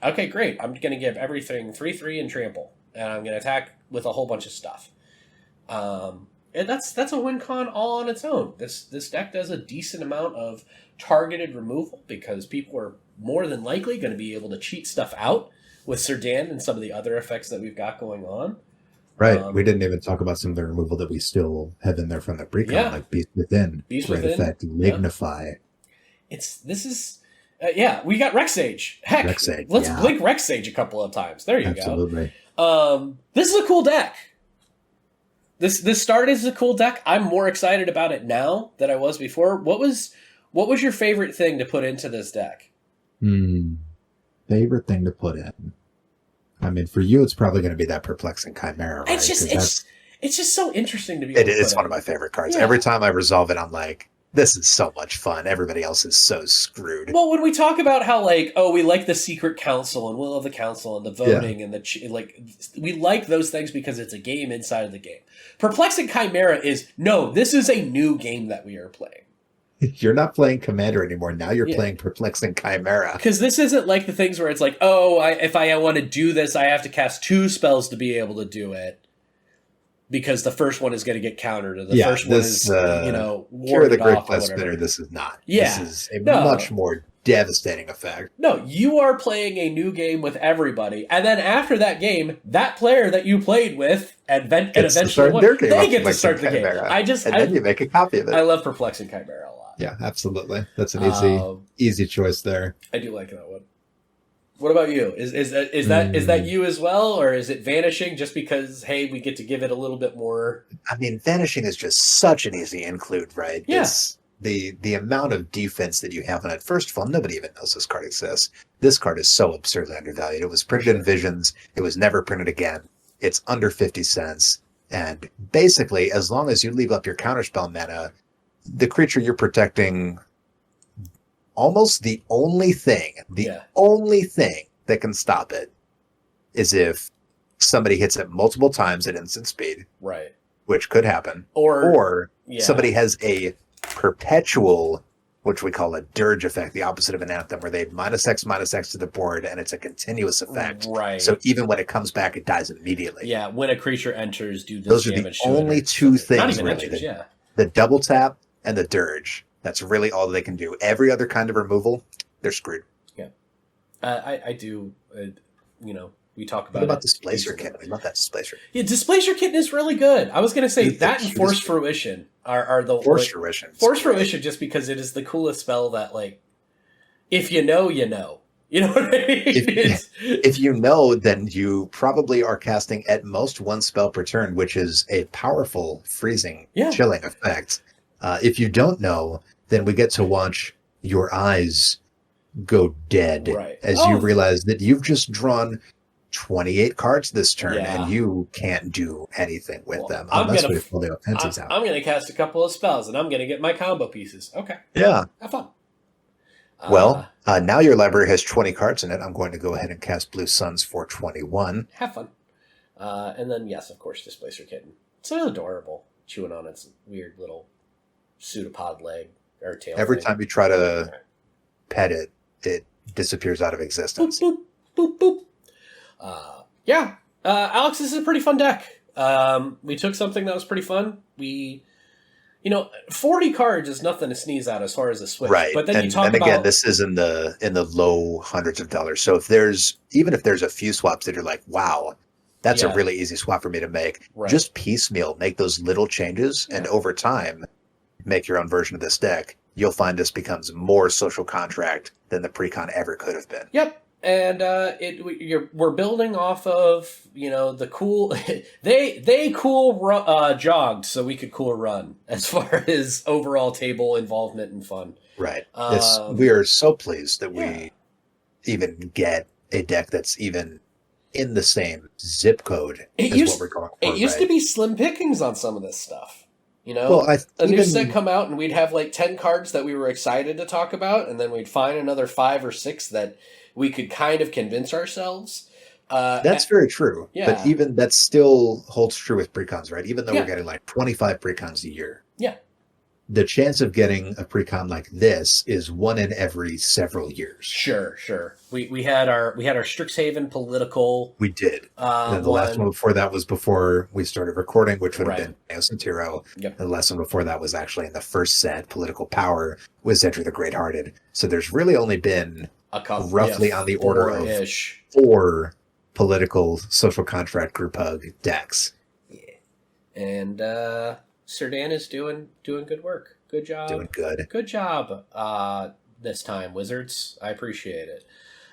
Okay, great. I'm going to give everything 3/3 and trample, and I'm going to attack with a whole bunch of stuff. And that's a win con all on its own. This deck does a decent amount of targeted removal because people are more than likely going to be able to cheat stuff out with Serdan and some of the other effects that we've got going on. Right. We didn't even talk about some of the removal that we still have in there from the precon, like Beast Within, Beast Great Within, Effect, Lignify. This is Yeah, we got Rexage. Heck, Rexage, let's yeah. blink Rexage a couple of times. There you Absolutely. go. This is a cool deck. This start is a cool deck. I'm more excited about it now than I was before. What was your favorite thing to put into this deck? Favorite thing to put in? I mean, for you, it's probably going to be that Perplexing Chimera, right? It's just so interesting to be. It's one of my favorite cards. Yeah. Every time I resolve it, I'm like, this is so much fun. Everybody else is so screwed. Well, when we talk about how we like the Secret Council and Will of the Council and the voting and we like those things because it's a game inside of the game. Perplexing Chimera this is a new game that we are playing. You're not playing Commander anymore. Now you're playing Perplexing Chimera. Because this isn't like the things where it's like, if I want to do this, I have to cast 2 spells to be able to do it. Because the first one is going to get countered, and the first one is, Cure the Great Quest Spinner, this is not. Yeah. This is a much more devastating effect. No, you are playing a new game with everybody, and then after that game, that player that you played with and eventually won, they get to start the game. Then you make a copy of it. I love Perplexing Chimera a lot. Yeah, absolutely. That's an easy choice there. I do like that one. What about you? Is that you as well, or is it Vanishing just because, hey, we get to give it a little bit more? I mean, Vanishing is just such an easy include, right? Yes. Yeah. The amount of defense that you have on it. First of all, nobody even knows this card exists. This card is so absurdly undervalued. It was printed in Visions. It was never printed again. It's under 50 cents. And basically, as long as you leave up your counterspell mana, the creature you're protecting... Almost the only thing that can stop it is if somebody hits it multiple times at instant speed. Right. Which could happen. Or somebody has a perpetual, which we call a dirge effect, the opposite of an anthem, where they -X to the board, and it's a continuous effect. Right. So even when it comes back, it dies immediately. Yeah, when a creature enters, do this Those are damage. The only 2 things, not even really. enters, The double tap and the dirge. That's really all they can do. Every other kind of removal, they're screwed. Yeah. I do, we talk about What about Displacer Kitten? We love that Displacer. Yeah, Displacer Kitten is really good. I was going to say that and Force Fruition are the... Force Fruition. Force Fruition, just because it is the coolest spell that, if you know, you know. You know what I mean? If you know, then you probably are casting at most 1 spell per turn, which is a powerful freezing, chilling effect. If you don't know, then we get to watch your eyes go dead as you realize that you've just drawn 28 cards this turn and you can't do anything with them unless we pull the offenses out. I'm going to cast a couple of spells and I'm going to get my combo pieces. Okay. Yeah. Have fun. Now your library has 20 cards in it. I'm going to go ahead and cast Blue Suns for 21. Have fun. And then, yes, of course, Displacer Kitten. It's so adorable, chewing on its weird little pseudopod leg or tail. Every time you try to pet it, it disappears out of existence. Boop, boop, boop, boop. Alex, this is a pretty fun deck. We took something that was pretty fun. 40 cards is nothing to sneeze at as far as a switch. Right. But then again, this is in the low hundreds of dollars. So if there's a few swaps that you're like, wow, that's a really easy swap for me to make. Right. Just piecemeal, make those little changes, and over time, make your own version of this deck. You'll find this becomes more social contract than the Precon ever could have been. Yep. And we're building off of the cool they jogged so we could cool run as far as overall table involvement and fun. Right. We are so pleased that we even get a deck that's even in the same zip code as what we're going for. It used to be slim pickings on some of this stuff. A new set come out and we'd have 10 cards that we were excited to talk about, and then we'd find another 5 or 6 that we could kind of convince ourselves. That's very true. Yeah. But even that still holds true with precons, right? Even though we're getting 25 precons a year. Yeah. The chance of getting a precon like this is 1 in every several years. Sure. We had our Strixhaven political. We did. The last one before that was before we started recording, which would have been Chaos and Tiro. Yep. And the last one before that was actually in the first set, Political Power, with Zedry the Great-Hearted. So there's really only been roughly on the order of 4 political social contract group hug decks. Yeah. And Serdan is doing good work. Good job. Doing good. Good job this time, Wizards. I appreciate it.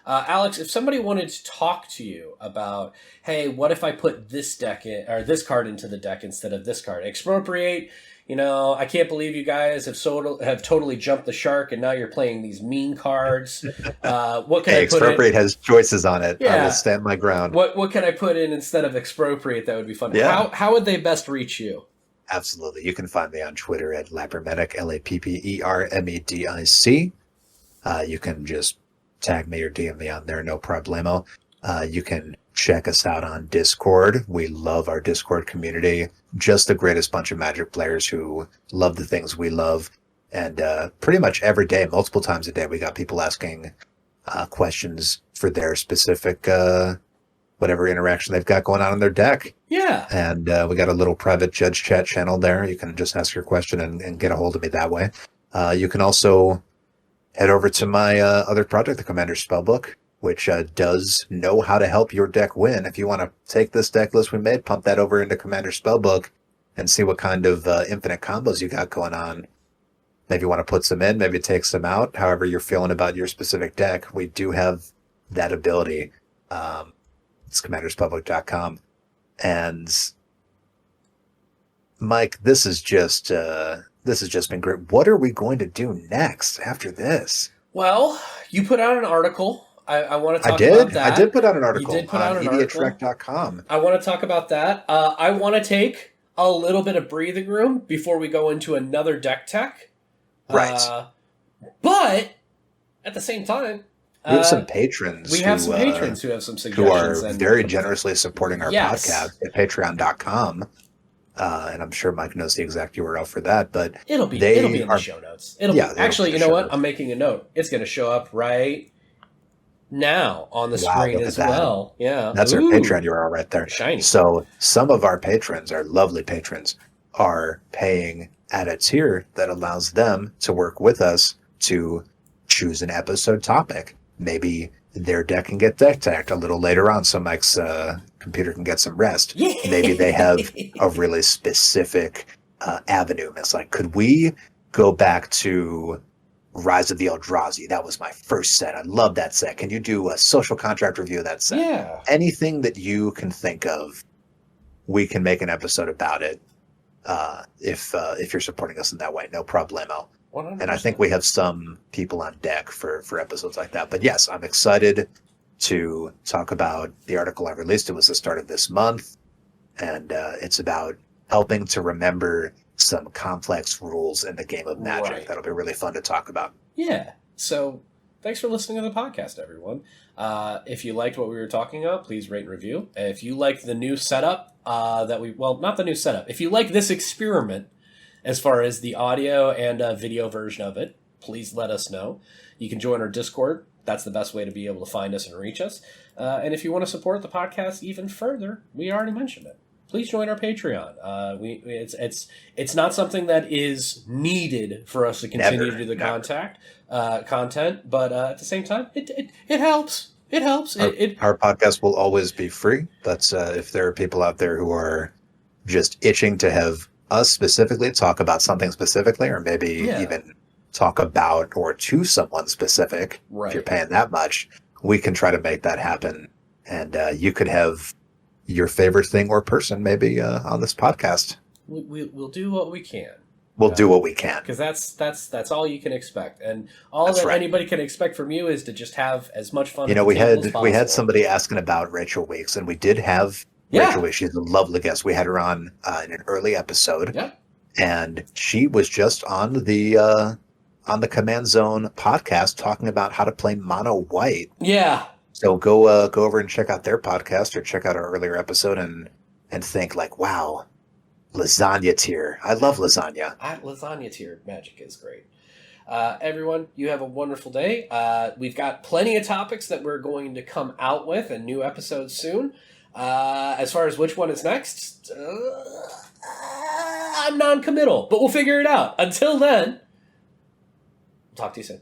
Alex, if somebody wanted to talk to you about, hey, what if I put this deck in, or this card into the deck instead of this card? Expropriate, I can't believe you guys have totally jumped the shark, and now you're playing these mean cards. What can I put in? Expropriate has choices on it. Yeah. I will stand my ground. What can I put in instead of Expropriate that would be fun? Yeah. How would they best reach you? Absolutely. You can find me on Twitter at Lappermedic, LAPPERMEDIC. You can just tag me or DM me on there, no problemo. You can check us out on Discord. We love our Discord community. Just the greatest bunch of Magic players who love the things we love. And pretty much every day, multiple times a day, we got people asking questions for their specific whatever interaction they've got going on in their deck. Yeah. And we got a little private judge chat channel there. You can just ask your question and get a hold of me that way. You can also head over to my other project, the Commander's Spellbook, which does know how to help your deck win. If you want to take this deck list we made, pump that over into Commander's Spellbook and see what kind of infinite combos you got going on. Maybe you want to put some in, maybe take some out, however you're feeling about your specific deck. We do have that ability. It's commanderspellbook.com. And Mike, this has just been great. What are we going to do next after this? Well, you put out an article. I want to talk about that. I did put out an article. You did put out an article. Idiottrek.com. I want to talk about that. I want to take a little bit of breathing room before we go into another deck tech. Right. But at the same time, we have some patrons. We have some patrons who have some suggestions. Who are very generously supporting our podcast at patreon.com. And I'm sure Mike knows the exact URL for that, but it'll be in the show notes. Actually, you know what? I'm making a note. It's going to show up right now on the screen as well. Yeah. That's our Patreon URL right there. Shiny. So some of our patrons, our lovely patrons, are paying at a tier that allows them to work with us to choose an episode topic. Maybe their deck can get deck teched a little later on so Mike's computer can get some rest. Maybe they have a really specific avenue. It's like, could we go back to Rise of the Eldrazi? That was my first set. I love that set. Can you do a social contract review of that set? Yeah. Anything that you can think of, we can make an episode about it. If you're supporting us in that way, no problemo. 100%. And I think we have some people on deck for episodes like that. But yes, I'm excited to talk about the article I released. It was the start of this month, and it's about helping to remember some complex rules in the game of Magic. Right. That'll be really fun to talk about. Yeah. So thanks for listening to the podcast, everyone. If you liked what we were talking about, please rate and review. If you like the new setup not the new setup. If you like this experiment, as far as the audio and video version of it, please let us know. You can join our Discord. That's the best way to be able to find us and reach us. And if you want to support the podcast even further, we already mentioned it. Please join our Patreon. It's not something that is needed for us to continue to do the content, but at the same time, it helps. It helps. Our podcast will always be free, but if there are people out there who are just itching to have us specifically talk about something specifically, or maybe even talk about or to someone specific, if you're paying that much, we can try to make that happen. And you could have your favorite thing or person maybe on this podcast. We'll do what we can. We'll do what we can. Because that's all you can expect. And all anybody can expect from you is to just have as much fun as possible. We had somebody asking about Rachel Weeks, and we did have Rachel Weeks. She's a lovely guest. We had her on in an early episode. Yeah. And she was just on the Command Zone podcast talking about how to play mono white. Yeah. So go over and check out their podcast, or check out our earlier episode and think like, wow, lasagna tier. I love lasagna. Lasagna tier Magic is great. Everyone, you have a wonderful day. We've got plenty of topics that we're going to come out with and new episodes soon. As far as which one is next, I'm non-committal, but we'll figure it out. Until then, talk to you soon.